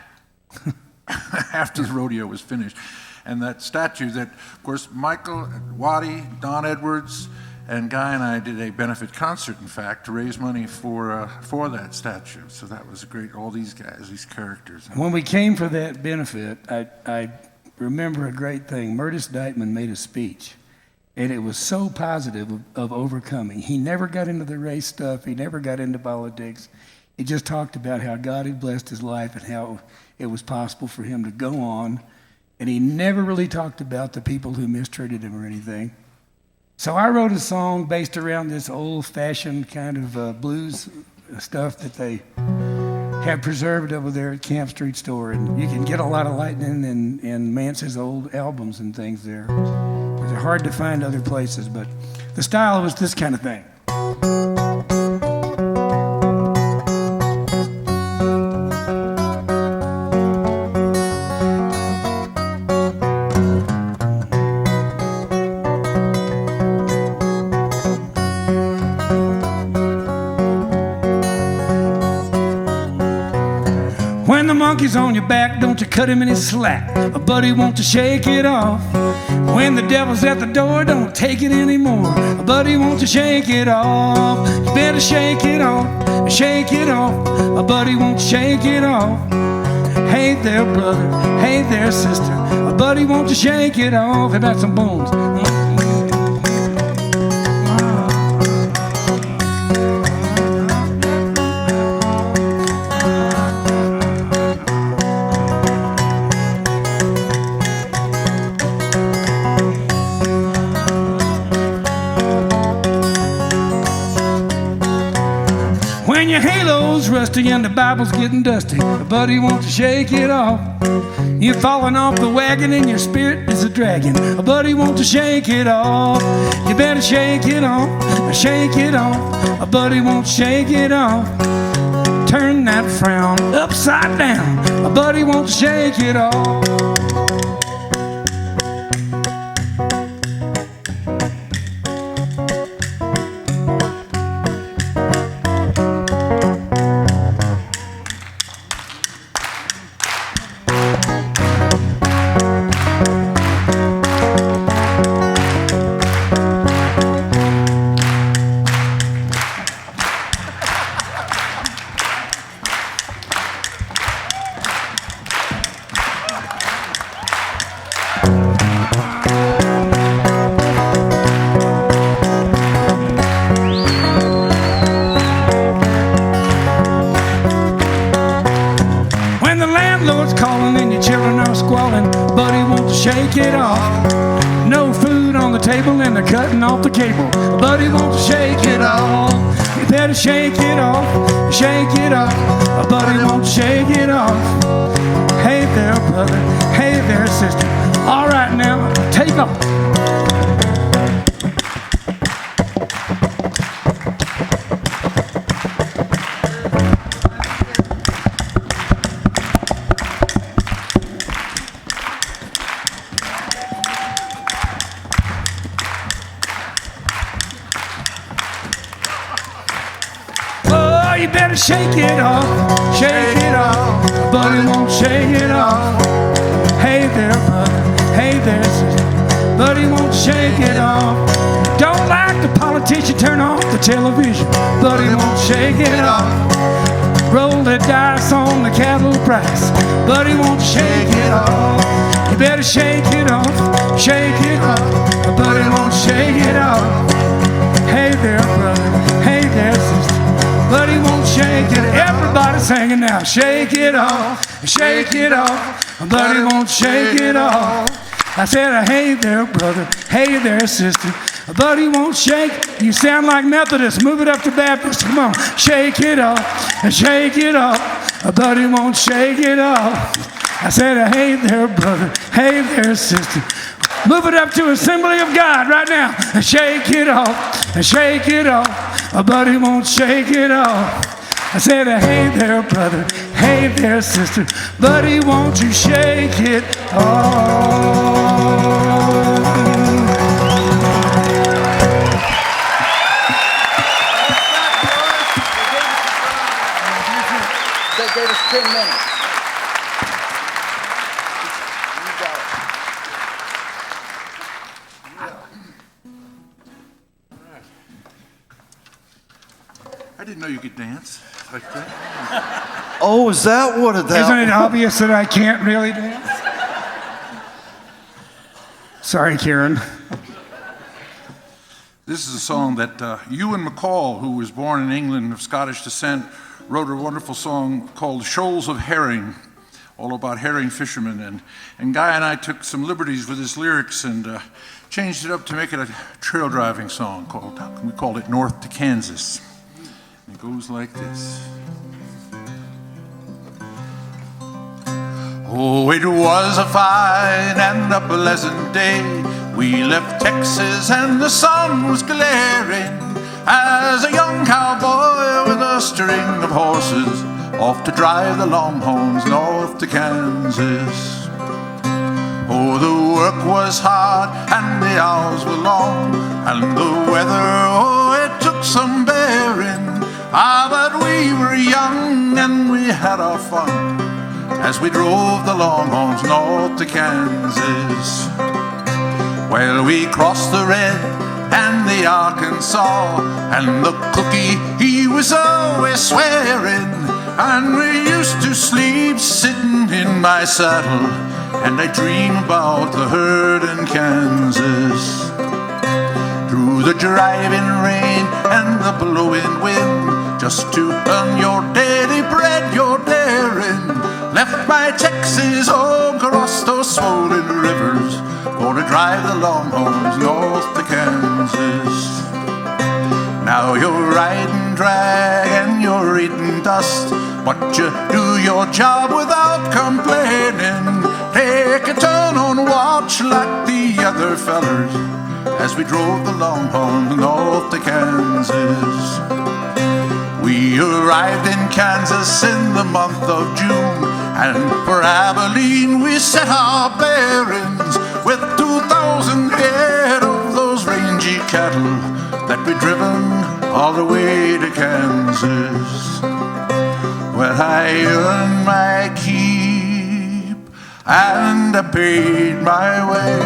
after the rodeo was finished. And that statue that, of course, Michael, Waddie, Don Edwards, and Guy and I did a benefit concert, in fact, to raise money for that statue. So that was great, all these guys, these characters. When we came for that benefit, I remember a great thing. Murtis Deitman made a speech, And it was so positive of overcoming. He never got into the race stuff. He never got into politics. He just talked about how God had blessed his life and how it was possible for him to go on. And he never really talked about the people who mistreated him or anything. So I wrote a song based around this old-fashioned kind of blues stuff that they have preserved over there at Camp Street Store. And you can get a lot of Lightning and Mance's old albums and things there. They're hard to find other places, but the style was this kind of thing. When the monkey's on your back, don't you cut him any slack. A buddy wants to shake it off. When the devil's at the door, don't take it anymore. A buddy wants to shake it off. You better shake it off, shake it off. A buddy wants to shake it off. Hey there, brother, hey there, sister. A buddy wants to shake it off. How about some bones? When your halo's rusty and the Bible's getting dusty, a buddy wants to shake it off. You're falling off the wagon and your spirit is a dragon. A buddy wants to shake it off. You better shake it off, shake it off. A buddy wants to shake it off. Turn that frown upside down. A buddy wants to shake it off. Calling and your children are squalling, buddy wants to shake it off. No food on the table and they're cutting off the cable. Buddy wants to shake it off. You better shake it off, shake it off. A buddy wants to shake it off. Hey there, brother, hey there, sister. All right now, take off. You better shake it off, shake it off. Buddy won't shake it off. Hey there, brother, hey there, sister. Buddy won't shake it off. Don't like the politician, turn off the television. Buddy won't shake it off. Roll the dice on the cattle price. Buddy won't shake it off. You better shake it off, shake it off. Buddy won't shake it off. Hey there, brother, hey there, sister. Buddy won't shake it. Everybody singing now. Shake it off, shake it off. Buddy won't shake it off. I said, hey there, brother. Hey there, sister. Buddy won't shake. You sound like Methodist. Move it up to Baptist. Come on. Shake it off, shake it off. Buddy won't shake it off. I said, hey there, brother. Hey there, sister. Move it up to Assembly of God right now. Shake it off, shake it off. A buddy won't shake it off. I said, hey there, brother. Hey there, sister. Buddy, won't you shake it off? They gave us 10 minutes. I didn't know you could dance like that. Oh, is that what it is? Isn't it obvious that I can't really dance? Sorry, Karen. This is a song that Ewan MacColl, who was born in England of Scottish descent, wrote a wonderful song called Shoals of Herring, all about herring fishermen. And Guy and I took some liberties with his lyrics and changed it up to make it a trail driving song we called it North to Kansas. And it goes like this. Oh, it was a fine and a pleasant day. We left Texas and the sun was glaring as a young cowboy with a string of horses off to drive the Longhorns north to Kansas. Oh, the work was hard and the hours were long, and the weather, oh, it took some bearing. Ah, but we were young and we had our fun as we drove the Longhorns north to Kansas. Well, we crossed the Red and the Arkansas, and the cookie, he was always swearing. And we used to sleep sitting in my saddle, and I dream about the herd in Kansas. Through the driving rain and the blowing wind, just to earn your daily bread, your daring. Left my Texas, oh, crossed those swollen rivers, for to drive the Longhorns north to Kansas. Now you're riding drag and you're eating dust, but you do your job without complaining. Take a turn on watch like the other fellers as we drove the Longhorns north to Kansas. We arrived in Kansas in the month of June, and for Abilene we set our bearings with 2,000 head of those rangy cattle that we'd driven all the way to Kansas. Well, I earned my keep and I paid my way,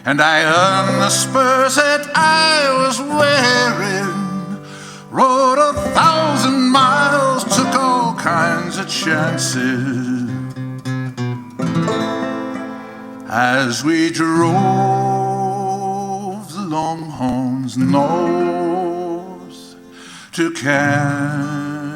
and I earned the spurs that I was wearing. Rode 1,000 miles, took all kinds of chances as we drove the Longhorns north to Kansas.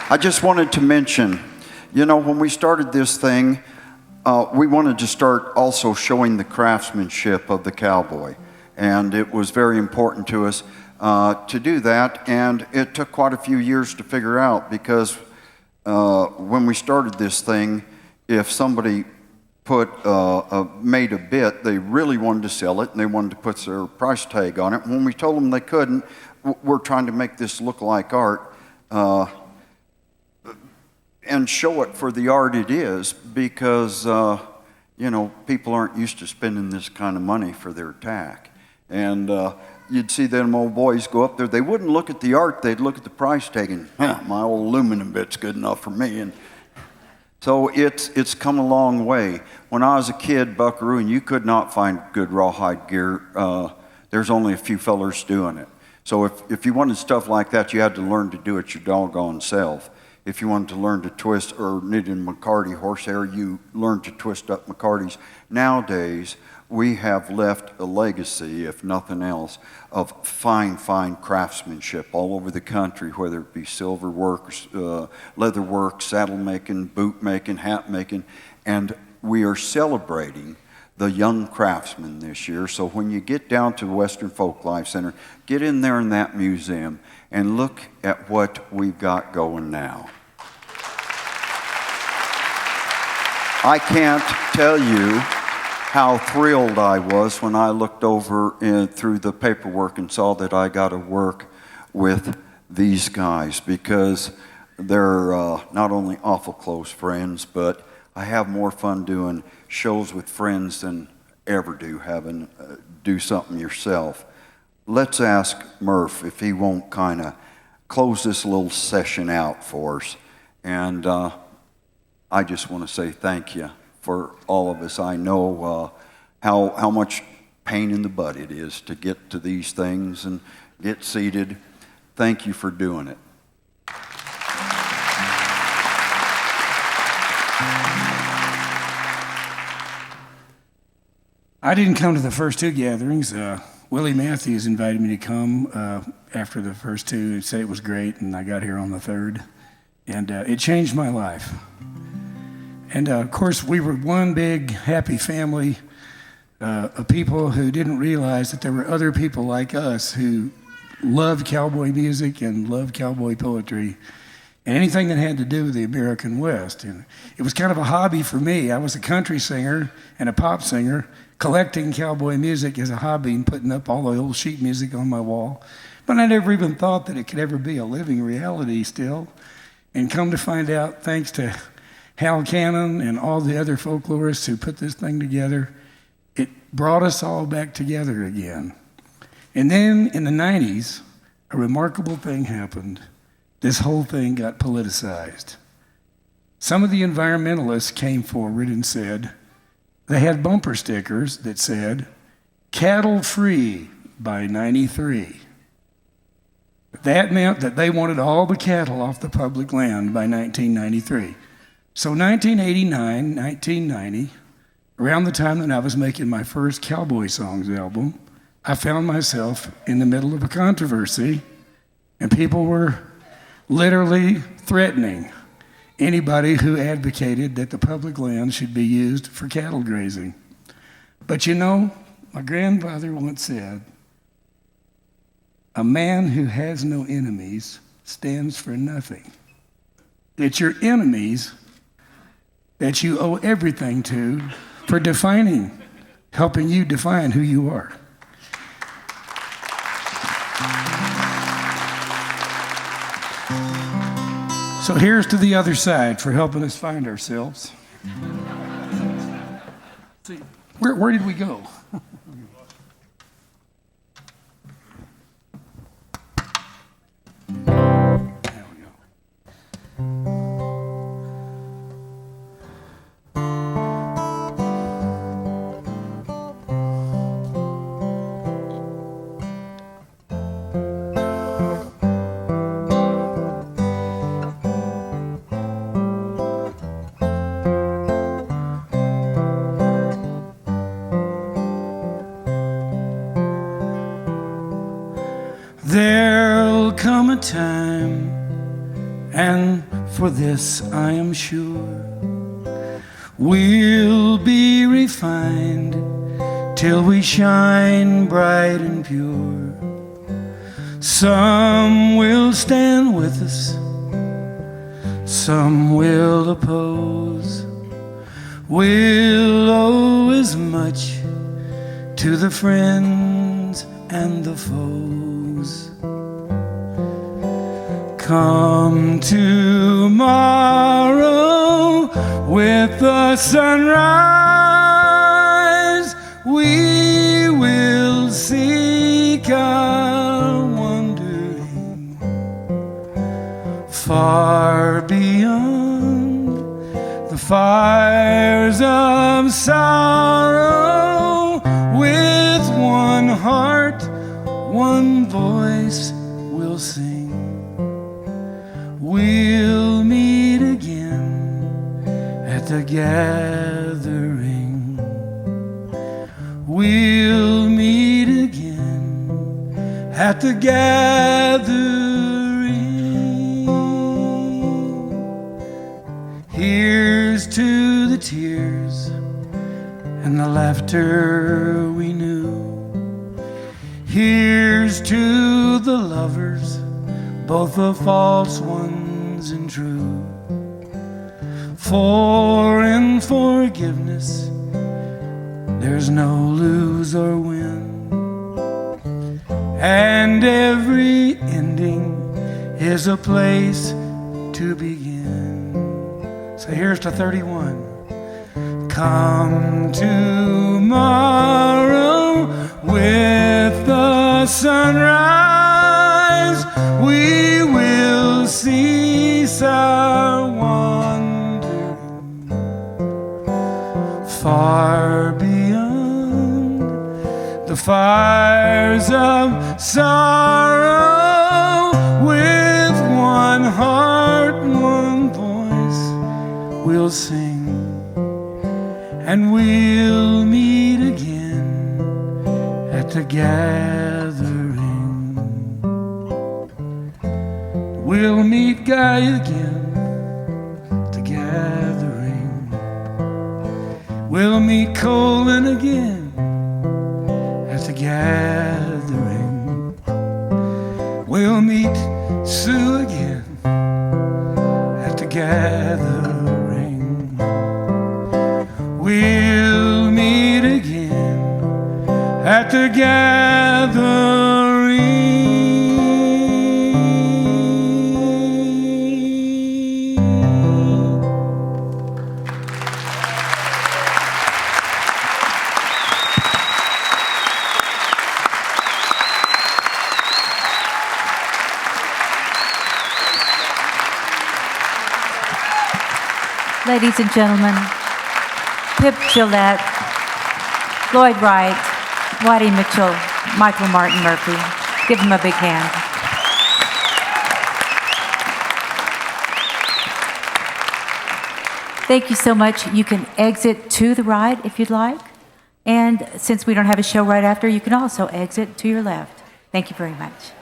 I just wanted to mention, when we started this thing, we wanted to start also showing the craftsmanship of the cowboy. And it was very important to us to do that. And it took quite a few years to figure out, because when we started this thing, if somebody made a bit, they really wanted to sell it and they wanted to put their price tag on it. When we told them they couldn't, we're trying to make this look like art. And show it for the art it is, because, people aren't used to spending this kind of money for their tack. And you'd see them old boys go up there. They wouldn't look at the art. They'd look at the price tag and, my old aluminum bit's good enough for me. And so it's come a long way. When I was a kid, buckaroo, and you could not find good rawhide gear, there's only a few fellers doing it. So if you wanted stuff like that, you had to learn to do it your doggone self. If you wanted to learn to twist or needed McCarty horsehair, you learned to twist up McCartys. Nowadays, we have left a legacy, if nothing else, of fine, fine craftsmanship all over the country, whether it be silver work, leather work, saddle making, boot making, hat making, and we are celebrating the young craftsmen this year. So when you get down to Western Folklife Center, get in there in that museum and look at what we've got going now. I can't tell you how thrilled I was when I looked over through the paperwork and saw that I got to work with these guys, because they're not only awful close friends, but I have more fun doing shows with friends than ever do something yourself. Let's ask Murph if he won't kind of close this little session out for us. And I just want to say thank you for all of us. I know how much pain in the butt it is to get to these things and get seated. Thank you for doing it. I didn't come to the first two gatherings. Willie Matthews invited me to come after the first two and say it was great, and I got here on the third. And it changed my life. And of course, we were one big happy family of people who didn't realize that there were other people like us who loved cowboy music and loved cowboy poetry and anything that had to do with the American West. And it was kind of a hobby for me. I was a country singer and a pop singer, collecting cowboy music as a hobby and putting up all the old sheet music on my wall. But I never even thought that it could ever be a living reality still. And come to find out, thanks to Hal Cannon and all the other folklorists who put this thing together, it brought us all back together again. And then in the 90s, a remarkable thing happened. This whole thing got politicized. Some of the environmentalists came forward and said, they had bumper stickers that said, cattle free by 93. That meant that they wanted all the cattle off the public land by 1993. So 1989, 1990, around the time that I was making my first Cowboy Songs album, I found myself in the middle of a controversy, and people were literally threatening anybody who advocated that the public land should be used for cattle grazing. But you know, my grandfather once said, a man who has no enemies stands for nothing. It's your enemies that you owe everything to for helping you define who you are. So here's to the other side for helping us find ourselves. See, where did we go? There we go. There'll come a time, and for this I am sure, we'll be refined till we shine bright and pure. Some will stand with us, some will oppose. We'll owe as much to the friends and the foes. Come tomorrow with the sunrise, we will seek our wandering far beyond the fires of sorrow. With one heart, one voice we'll sing. We'll meet again at the gathering. We'll meet again at the gathering. Here's to the tears and the laughter we knew. Here's to the lovers, both the false ones and true. For in forgiveness, there's no lose or win. And every ending is a place to begin. So here's to 31. Come tomorrow with the sunrise, we will cease our wandering far beyond fires of sorrow, with one heart and one voice we'll sing, and we'll meet again at the gathering. We'll meet Guy again at the gathering. We'll meet Colin again at the gathering. We'll meet Sue again at the gathering. We'll meet again at the gathering. Ladies and gentlemen, Pipp Gillette, Lloyd Wright, Waddie Mitchell, Michael Martin Murphey. Give them a big hand. Thank you so much. You can exit to the right if you'd like. And since we don't have a show right after, you can also exit to your left. Thank you very much.